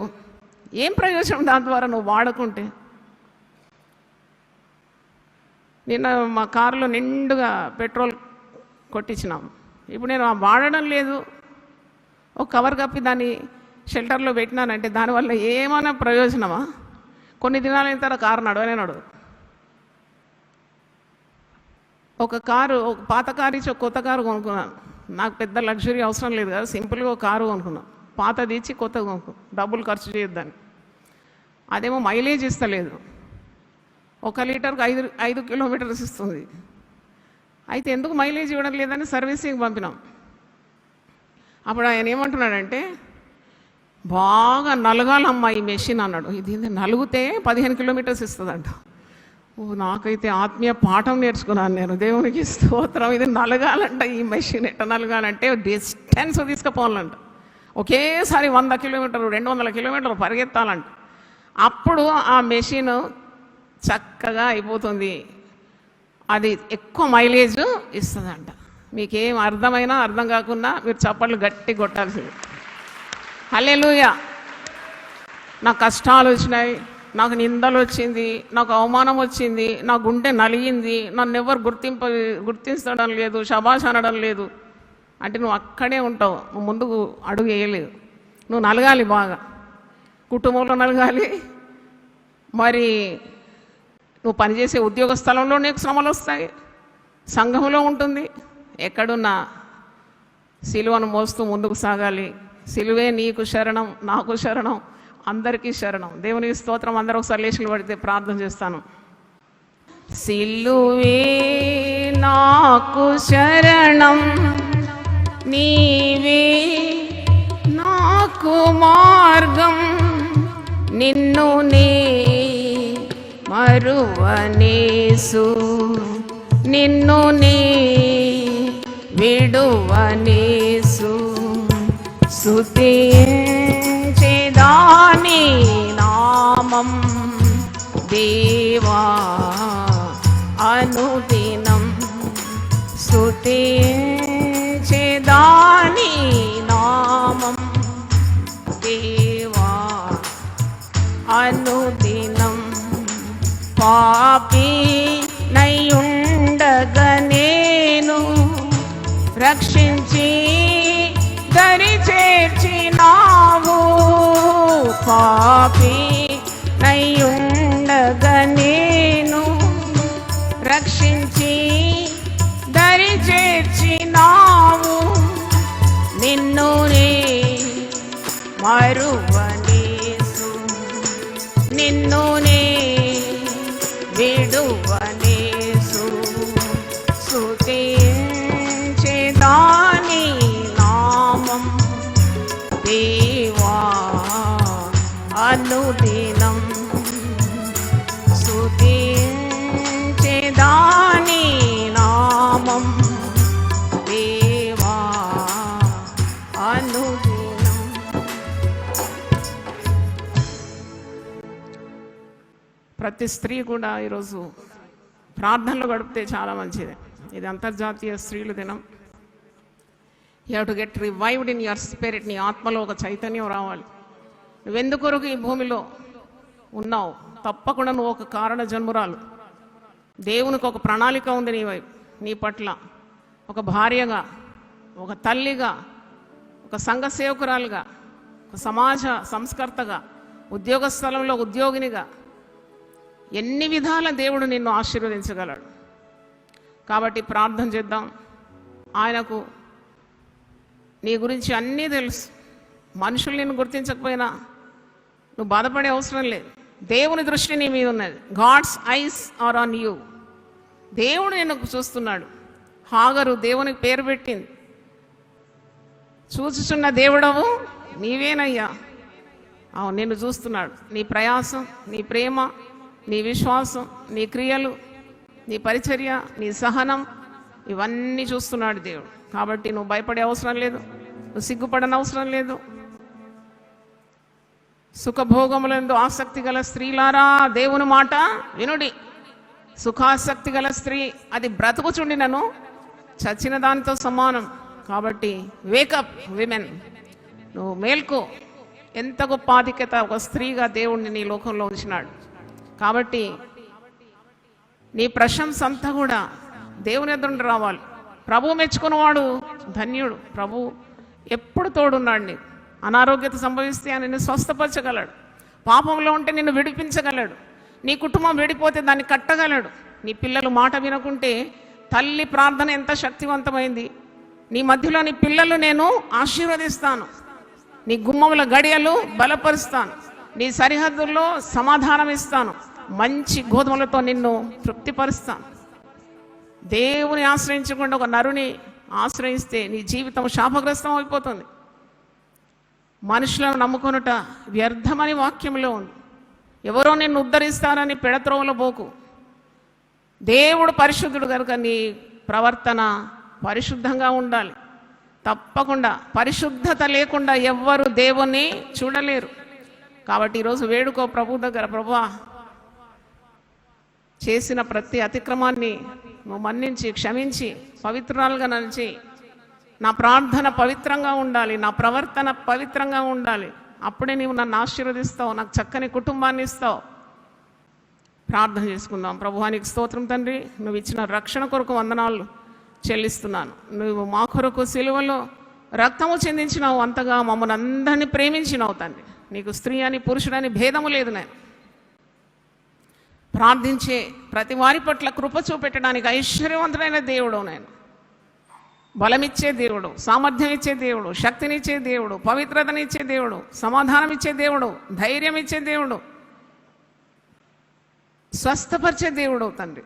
ఏం ప్రయోజనం దాని ద్వారా నువ్వు వాడకుంటే? నిన్న మా కారులో నిండుగా పెట్రోల్ కొట్టించినాం. ఇప్పుడు నేను వాడడం లేదు, ఒక కవర్ కప్పి దాన్ని షెల్టర్లో పెట్టినానంటే దానివల్ల ఏమైనా ప్రయోజనమా? కొన్ని దినాలైన తర్వాత కారు నడవనే నడవదు. ఒక పాత కారు ఇచ్చి ఒక కొత్త కారు కొనుక్కున్నాను. నాకు పెద్ద లగ్జరీ అవసరం లేదు కదా, సింపుల్గా ఒక కారు కొనుక్కున్నాను. పాతది ఇచ్చి కొత్తగా కొనుక్కున్నాను, డబ్బులు ఖర్చు చేయొద్దని. అదేమో మైలేజ్ ఇస్తలేదు, 1 లీటర్కి 5 కిలోమీటర్స్ ఇస్తుంది. అయితే ఎందుకు మైలేజ్ ఇవ్వడం లేదని సర్వీసింగ్ పంపినాం. అప్పుడు ఆయన ఏమంటున్నాడంటే, బాగా నలగాలమ్మా ఈ మెషిన్ అన్నాడు. ఇది నలుగుతే 15 కిలోమీటర్స్ ఇస్తుందంట. నాకైతే ఆత్మీయ పాఠం నేర్చుకున్నాను నేను. దేవునికి స్తోత్రం. ఇది నలగాలంట, ఈ మెషిన్ ఎట్ట నలగాలంటే డిస్టెన్స్ తీసుకుపోవాలంట. ఒకేసారి 100 కిలోమీటర్లు 200 కిలోమీటర్లు పరిగెత్తాలంట. అప్పుడు ఆ మెషిన్ చక్కగా అయిపోతుంది, అది ఎక్కువ మైలేజ్ ఇస్తుందంట. మీకేం అర్థమైనా అర్థం కాకున్నా మీరు చప్పట్లు గట్టి కొట్టాల్సింది. హల్లెలూయా. నాకు కష్టాలు వచ్చినాయి, నాకు నిందలు వచ్చింది, నాకు అవమానం వచ్చింది, నా గుండె నలిగింది, నన్ను ఎవరు గుర్తించడం లేదు, శబాష్ అనడం లేదు అంటే నువ్వు అక్కడే ఉంటావు, నువ్వు ముందుకు అడుగు వేయలేదు. నువ్వు నలగాలి, బాగా కుటుంబంలో నలగాలి, మరి నువ్వు పనిచేసే ఉద్యోగ స్థలంలో నీకు శ్రమలు వస్తాయి, సంఘంలో ఉంటుంది, ఎక్కడున్నా సిలువను మోస్తూ ముందుకు సాగాలి. సిలువే నీకు శరణం, నాకు శరణం, అందరికీ శరణం. దేవునికి స్తోత్రం. అందరూ ఒకసారి లేచి పడితే ప్రార్థన చేస్తాను. సిలువే నాకు శరణం, నీవే నాకు మార్గం, నిన్ను నే మరువనేసు, నిన్ను నే విడువనేసు. స్తుతించెదాని నామం దేవా అనుదినం, స్తుతించెదాని నామం దేవా అనుదినం. పాపి నయుండగా నేను రక్షించి దరి చేర్చినావు, పాపి నయుండగా నేను రక్షించి దరి చేర్చినావు, నిన్ను నే మరువనేసు, నిన్ను నే విడువనేసు. స్తుతించెదాని నామం దేవా అనుదినం, స్తుతించెదాని నామం దేవా అనుదినం. ప్రతి స్త్రీ కూడా ఈరోజు ప్రార్థనలు గడిపితే చాలా మంచిది. ఇది అంతర్జాతీయ స్త్రీల దినం. You have to get revived in your spirit. నీ ఆత్మలో ఒక చైతన్యం రావాలి. నువ్వెందుకొరకు ఈ భూమిలో ఉన్నావు? తప్పకుండా నువ్వు ఒక కారణ జన్మురాలు. దేవునికి ఒక ప్రణాళిక ఉంది నీ పట్ల. ఒక భార్యగా, ఒక తల్లిగా, ఒక సంఘ సేవకురాలుగా, ఒక సమాజ సంస్కర్తగా, ఉద్యోగ స్థలంలో ఉద్యోగినిగా ఎన్ని విధాల దేవుడు నిన్ను ఆశీర్వదించగలడు. కాబట్టి ప్రార్థన చేద్దాం. ఆయనకు నీ గురించి అన్నీ తెలుసు. మనుషులు నిన్ను గుర్తించకపోయినా నువ్వు బాధపడే అవసరం లేదు. దేవుని దృష్టి నీ మీద ఉన్నది. God's eyes are on you. దేవుడు నిన్ను చూస్తున్నాడు. హాగరు దేవునికి పేరు పెట్టింది. చూచుచున్న దేవుడవు నీవేనయ్యా. అవును, నిన్ను చూస్తున్నాడు. నీ ప్రయాసం, నీ ప్రేమ, నీ విశ్వాసం, నీ క్రియలు, నీ పరిచర్య, నీ సహనం, ఇవన్నీ చూస్తున్నాడు దేవుడు. కాబట్టి నువ్వు భయపడే అవసరం లేదు, నువ్వు సిగ్గుపడని అవసరం లేదు. సుఖభోగములందు ఆసక్తి గల స్త్రీలారా, దేవుని మాట వినుడి. సుఖాసక్తి గల స్త్రీ అది బ్రతుకుచుండినను చచ్చిన దానితో సమానం. కాబట్టి వేకప్ విమెన్, నువ్వు మేల్కో. ఎంత గొప్ప ఆధిక్యత ఒక స్త్రీగా దేవుణ్ణి నీ లోకంలో ఉంచినాడు. కాబట్టి నీ ప్రశంస అంతా కూడా దేవుని ఎదురు రావాలి. ప్రభు మెచ్చుకున్నవాడు ధన్యుడు. ప్రభు ఎప్పుడు తోడున్నాడు. నీకు అనారోగ్యత సంభవిస్తే ఆయన నిన్ను స్వస్థపరచగలడు. పాపంలో ఉంటే నిన్ను విడిపించగలడు. నీ కుటుంబం విడిపోతే దాన్ని కట్టగలడు. నీ పిల్లలు మాట వినకుంటే తల్లి ప్రార్థన ఎంత శక్తివంతమైంది. నీ మధ్యలో నీ పిల్లలు నేను ఆశీర్వదిస్తాను. నీ గుమ్మముల గడియలు బలపరుస్తాను. నీ సరిహద్దుల్లో సమాధానం ఇస్తాను. మంచి గోధుమలతో నిన్ను తృప్తిపరుస్తాను. దేవుని ఆశ్రయించకుండా ఒక నరుని ఆశ్రయిస్తే నీ జీవితం శాపగ్రస్తం అయిపోతుంది. మనుషులను నమ్ముకొనుట వ్యర్థమని వాక్యంలో ఉంది. ఎవరో నిన్ను ఉద్ధరిస్తారని పెడత్రోవలో పోకు. దేవుడు పరిశుద్ధుడు కనుక నీ ప్రవర్తన పరిశుద్ధంగా ఉండాలి. తప్పకుండా పరిశుద్ధత లేకుండా ఎవ్వరు దేవుణ్ణి చూడలేరు. కాబట్టి ఈరోజు వేడుకో ప్రభు దగ్గర, ప్రభువా చేసిన ప్రతి అతిక్రమాన్ని నువ్వు మన్నించి క్షమించి పవిత్రాలుగా నడిచి నా ప్రార్థన పవిత్రంగా ఉండాలి, నా ప్రవర్తన పవిత్రంగా ఉండాలి. అప్పుడే నీవు నన్ను ఆశీర్వదిస్తావు, నాకు చక్కని కుటుంబాన్ని ఇస్తావు. ప్రార్థన చేసుకుందాం. ప్రభువానికి స్తోత్రం తండ్రి, నువ్వు ఇచ్చిన రక్షణ కొరకు వందనాలు చెల్లిస్తున్నాను. నువ్వు మా కొరకు సిలువలో రక్తము చెందించినావు, అంతగా మమ్మల్ని అందరినీ ప్రేమించినావు తండ్రి. నీకు స్త్రీ అని పురుషుడని భేదము లేదు. నేను ప్రార్థించే ప్రతి వారి పట్ల కృప చూపెట్టడానికి ఐశ్వర్యవంతుడైన దేవుడు, నేను బలమిచ్చే దేవుడు, సామర్థ్యం ఇచ్చే దేవుడు, శక్తినిచ్చే దేవుడు, పవిత్రతనిచ్చే దేవుడు, సమాధానం ఇచ్చే దేవుడు, ధైర్యం ఇచ్చే దేవుడు, స్వస్థపరిచే దేవుడు తండ్రి.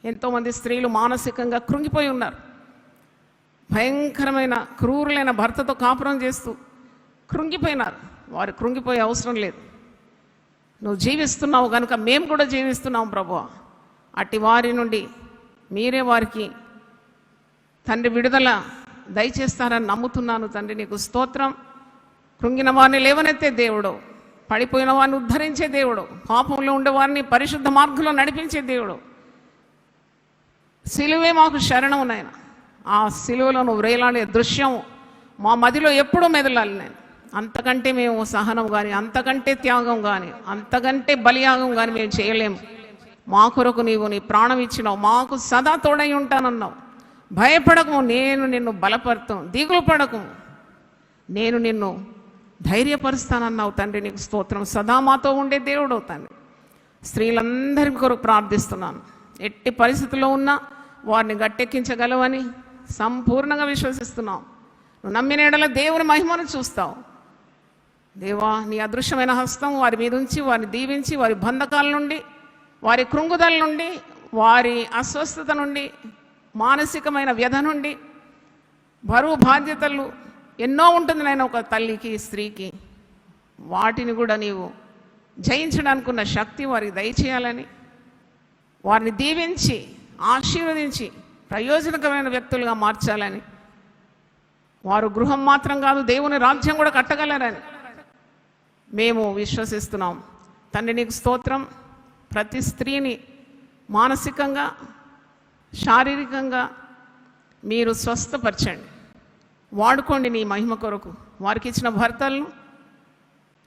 ఎంతోమంది స్త్రీలు మానసికంగా కృంగిపోయి ఉన్నారు. భయంకరమైన క్రూరులైన భర్తతో కాపురం చేస్తూ కృంగిపోయినారు. వారు కృంగిపోయే అవసరం లేదు. నువ్వు జీవిస్తున్నావు కనుక మేము కూడా జీవిస్తున్నాం ప్రభువా. అట్టి వారి నుండి మీరే వారికి తండ్రి విడుదల దయచేస్తారని నమ్ముతున్నాను తండ్రి. నీకు స్తోత్రం. కృంగిన వారిని లేవనెత్తే దేవుడు, పడిపోయిన వారిని ఉద్ధరించే దేవుడు, పాపంలో ఉండే వారిని పరిశుద్ధ మార్గంలో నడిపించే దేవుడు. సిలువే మాకు శరణం నాయన. ఆ సిలువలో నువ్వు వేలాడే దృశ్యం మా మదిలో ఎప్పుడూ మెదలాలి. నేను అంతకంటే మేము సహనం కానీ, అంతకంటే త్యాగం కానీ, అంతకంటే బలియాగం కానీ మేము చేయలేము. మా కొరకు నీవు నీ ప్రాణం ఇచ్చినావు, మాకు సదా తోడై ఉంటానన్నావు. భయపడకము, నేను నిన్ను బలపడతాం. దిగులు పడకము, నేను నిన్ను ధైర్యపరుస్తానన్నావు తండ్రి. నీకు స్తోత్రం. సదా మాతో ఉండే దేవుడు తండ్రి. స్త్రీలందరి కొరకు ప్రార్థిస్తున్నాను. ఎట్టి పరిస్థితుల్లో ఉన్నా వారిని గట్టెక్కించగలవని సంపూర్ణంగా విశ్వసిస్తున్నాం. నువ్వు నమ్మిన ఎడల దేవుని మహిమను చూస్తావు. దేవా, నీ అదృశ్యమైన హస్తం వారి మీద ఉంచి వారిని దీవించి, వారి బంధకాల నుండి, వారి కృంగుదల నుండి, వారి అస్వస్థత నుండి, మానసికమైన వ్యధ నుండి, బరువు బాధ్యతలు ఎన్నో ఉంటుంది నాయన ఒక తల్లికి, స్త్రీకి. వాటిని కూడా నీవు జయించడానికి ఉన్న శక్తి వారికి దయచేయాలని, వారిని దీవించి ఆశీర్వదించి ప్రయోజనకరమైన వ్యక్తులుగా మార్చాలని, వారు గృహం మాత్రం కాదు దేవుని రాజ్యం కూడా కట్టగలరని మేము విశ్వసిస్తున్నాం తండ్రి. నీకు స్తోత్రం. ప్రతి స్త్రీని మానసికంగా, శారీరకంగా మీరు స్వస్థపరచండి, వాడుకోండి నీ మహిమ కొరకు. వారికి ఇచ్చిన భర్తలను,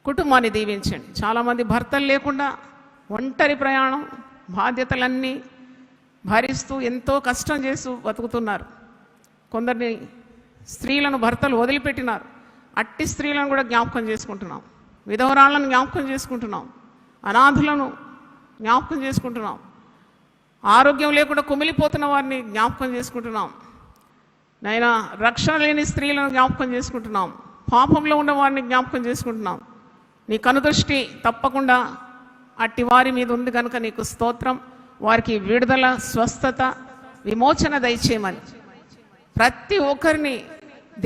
కుటుంబాన్ని దీవించండి. చాలామంది భర్తలు లేకుండా ఒంటరి ప్రయాణం, బాధ్యతలన్నీ భరిస్తూ ఎంతో కష్టం చేస్తూ బతుకుతున్నారు. కొందరిని స్త్రీలను భర్తలు వదిలిపెట్టినారు. అట్టి స్త్రీలను కూడా జ్ఞాపకం చేసుకుంటున్నాం. విధవరాళ్లను జ్ఞాపకం చేసుకుంటున్నాం. అనాథులను జ్ఞాపకం చేసుకుంటున్నాం. ఆరోగ్యం లేకుండా కుమిలిపోతున్న వారిని జ్ఞాపకం చేసుకుంటున్నాం. నైనా రక్షణ లేని స్త్రీలను జ్ఞాపకం చేసుకుంటున్నాం. పాపంలో ఉన్న వారిని జ్ఞాపకం చేసుకుంటున్నాం. నీ కనుదృష్టి తప్పకుండా అట్టి వారి మీద ఉంది కనుక నీకు స్తోత్రం. వారికి విడుదల, స్వస్థత, విమోచన దయచేయమని, ప్రతి ఒక్కరిని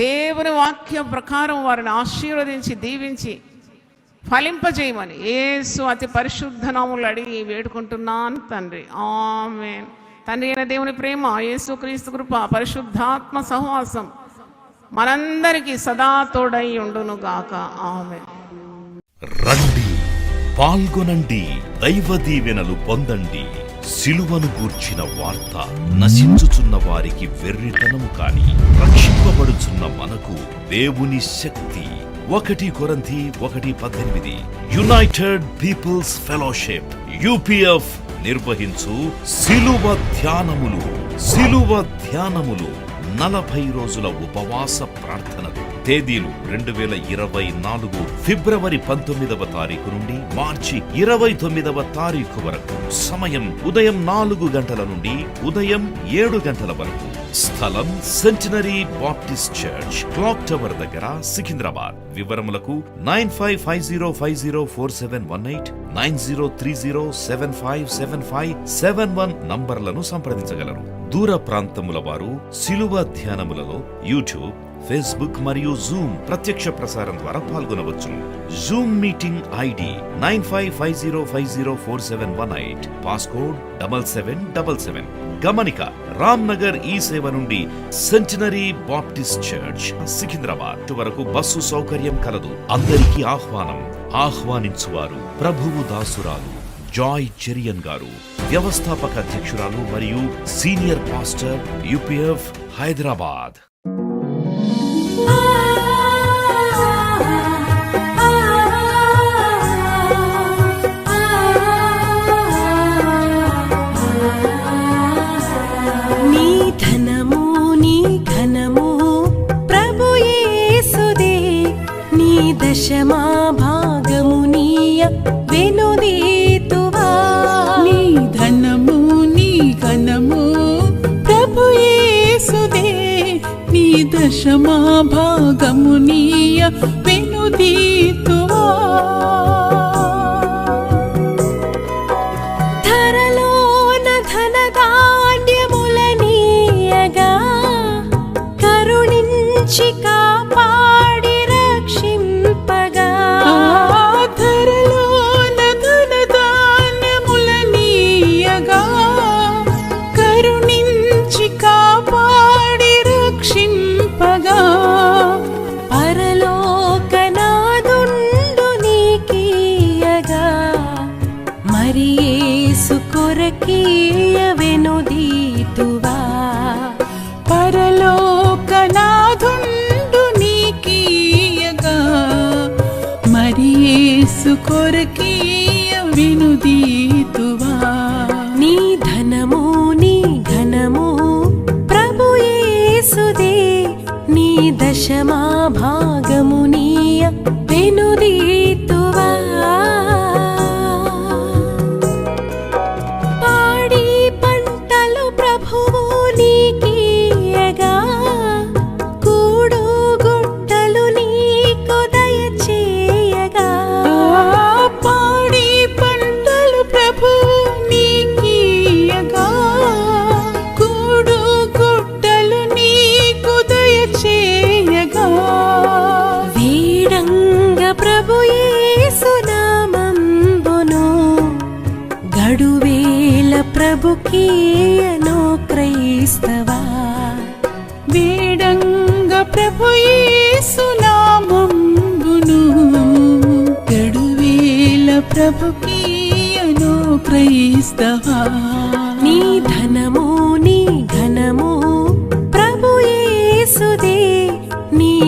దేవుని వాక్య ప్రకారం వారిని ఆశీర్వదించి దీవించి ఫలింపజేయమని యేసు అతి పరిశుద్ధ నామములో అడిగి వేడుకుంటున్నాను తండ్రి. ఆమేన్. తండ్రి అయిన దేవుని ప్రేమ, యేసు క్రీస్తు కృప, పరిశుద్ధాత్మ సహవాసం మనందరికీ సదా తోడై ఉండును గాక. ఆమేన్. రండి, పాల్గొనండి, దైవ దీవెనలు పొందండి. సిలువను గూర్చిన వార్త నశించుచున్న వారికి వెర్రితనము కాని, రక్షింపబడుచున్న మనకు దేవుని శక్తి. 1 కొరింథీ 1:18. యునైటెడ్ పీపుల్స్ ఫెలోషిప్ UPF నిర్వహించు సిలువ ధ్యానములు. 40 రోజుల ఉపవాస ప్రార్థనలు. తేదీలు 2024 ఫిబ్రవరి 19వ తారీఖు నుండి మార్చి 29వ తారీఖు వరకు. సమయం ఉదయం 4 గంటల నుండి ఉదయం 7 గంటల వరకు. స్థలం centenary Baptist church, clock tower దగ్గర, సికింద్రాబాద్. వివరములకు 9550504718, 9030757571 నంబర్లను సంప్రదించగలరు. దూర ప్రాంతముల వారు సిలువ ధ్యానములలో యూట్యూబ్, ఫేస్బుక్ మరియు జూమ్ ప్రత్యక్ష ప్రసారం ద్వారా పాల్గొనవచ్చును. Zoom meeting ID 9550504718, passcode 7777. గమనిక: రామ్నగర్ ఈ సేవ నుండి సెంటినరీ బాప్టిస్ట్ చర్చ్, సికింద్రాబాద్ వరకు బస్సు సౌకర్యం కలదు. అందరికీ ఆహ్వానం. ఆహ్వానించువారు ప్రభువు దాసురాలు జాయ్ చెరియన్ గారు, వ్యవస్థాపక అధ్యక్షురాలు మరియు సీనియర్ పాస్టర్ యూపీఎఫ్ హైదరాబాద్. నీ ధనము నీ ఘనము ప్రభు యేసుదే, నీ దశమా భాగము నీయ వెనుదీతువా. నీ ధనము నీ ఘనము ప్రభు యేసుదే, నీ దశమా భాగము నీయ వెనుదీతువా. ధరలోన ధనధాన్యములనీయగా కరుణించి కాపాడి రక్షింపగా. ధరలోన ధనధాన్యములనీయగా కరుణించి కాపాడి రక్షింపగా. పరలోకనాదుండు నీకీయగా మరి యేసు కొరకీయ వెనుదీతువా. పరలోకనాథుండు నీకీయగా మరి యేసు కొరకీయ వెనుదీతువా. నీ ధనము నీ ఘనము ప్రభు యేసుదే, నీ దశమా భాగము నీయ వెనుదీతువా. పాడి పంటలు ప్రభువు నీకీయగా కూడు గుట్టలు నీకు దయచేయగా. పాడి పంటలు ప్రభు నీకీయగా కూడు గుట్టలు నీకు దయచేయగా. వీడంగ ప్రభు యేసు నామంబును గడువేల ప్రభుకీయను క్రైస్తవా. వేడంగ ప్రభు యేసు నామంబును గడువేల ప్రభుకీయను క్రైస్తవా. నీ ధనము నీ ఘనము ప్రభు యేసుదే,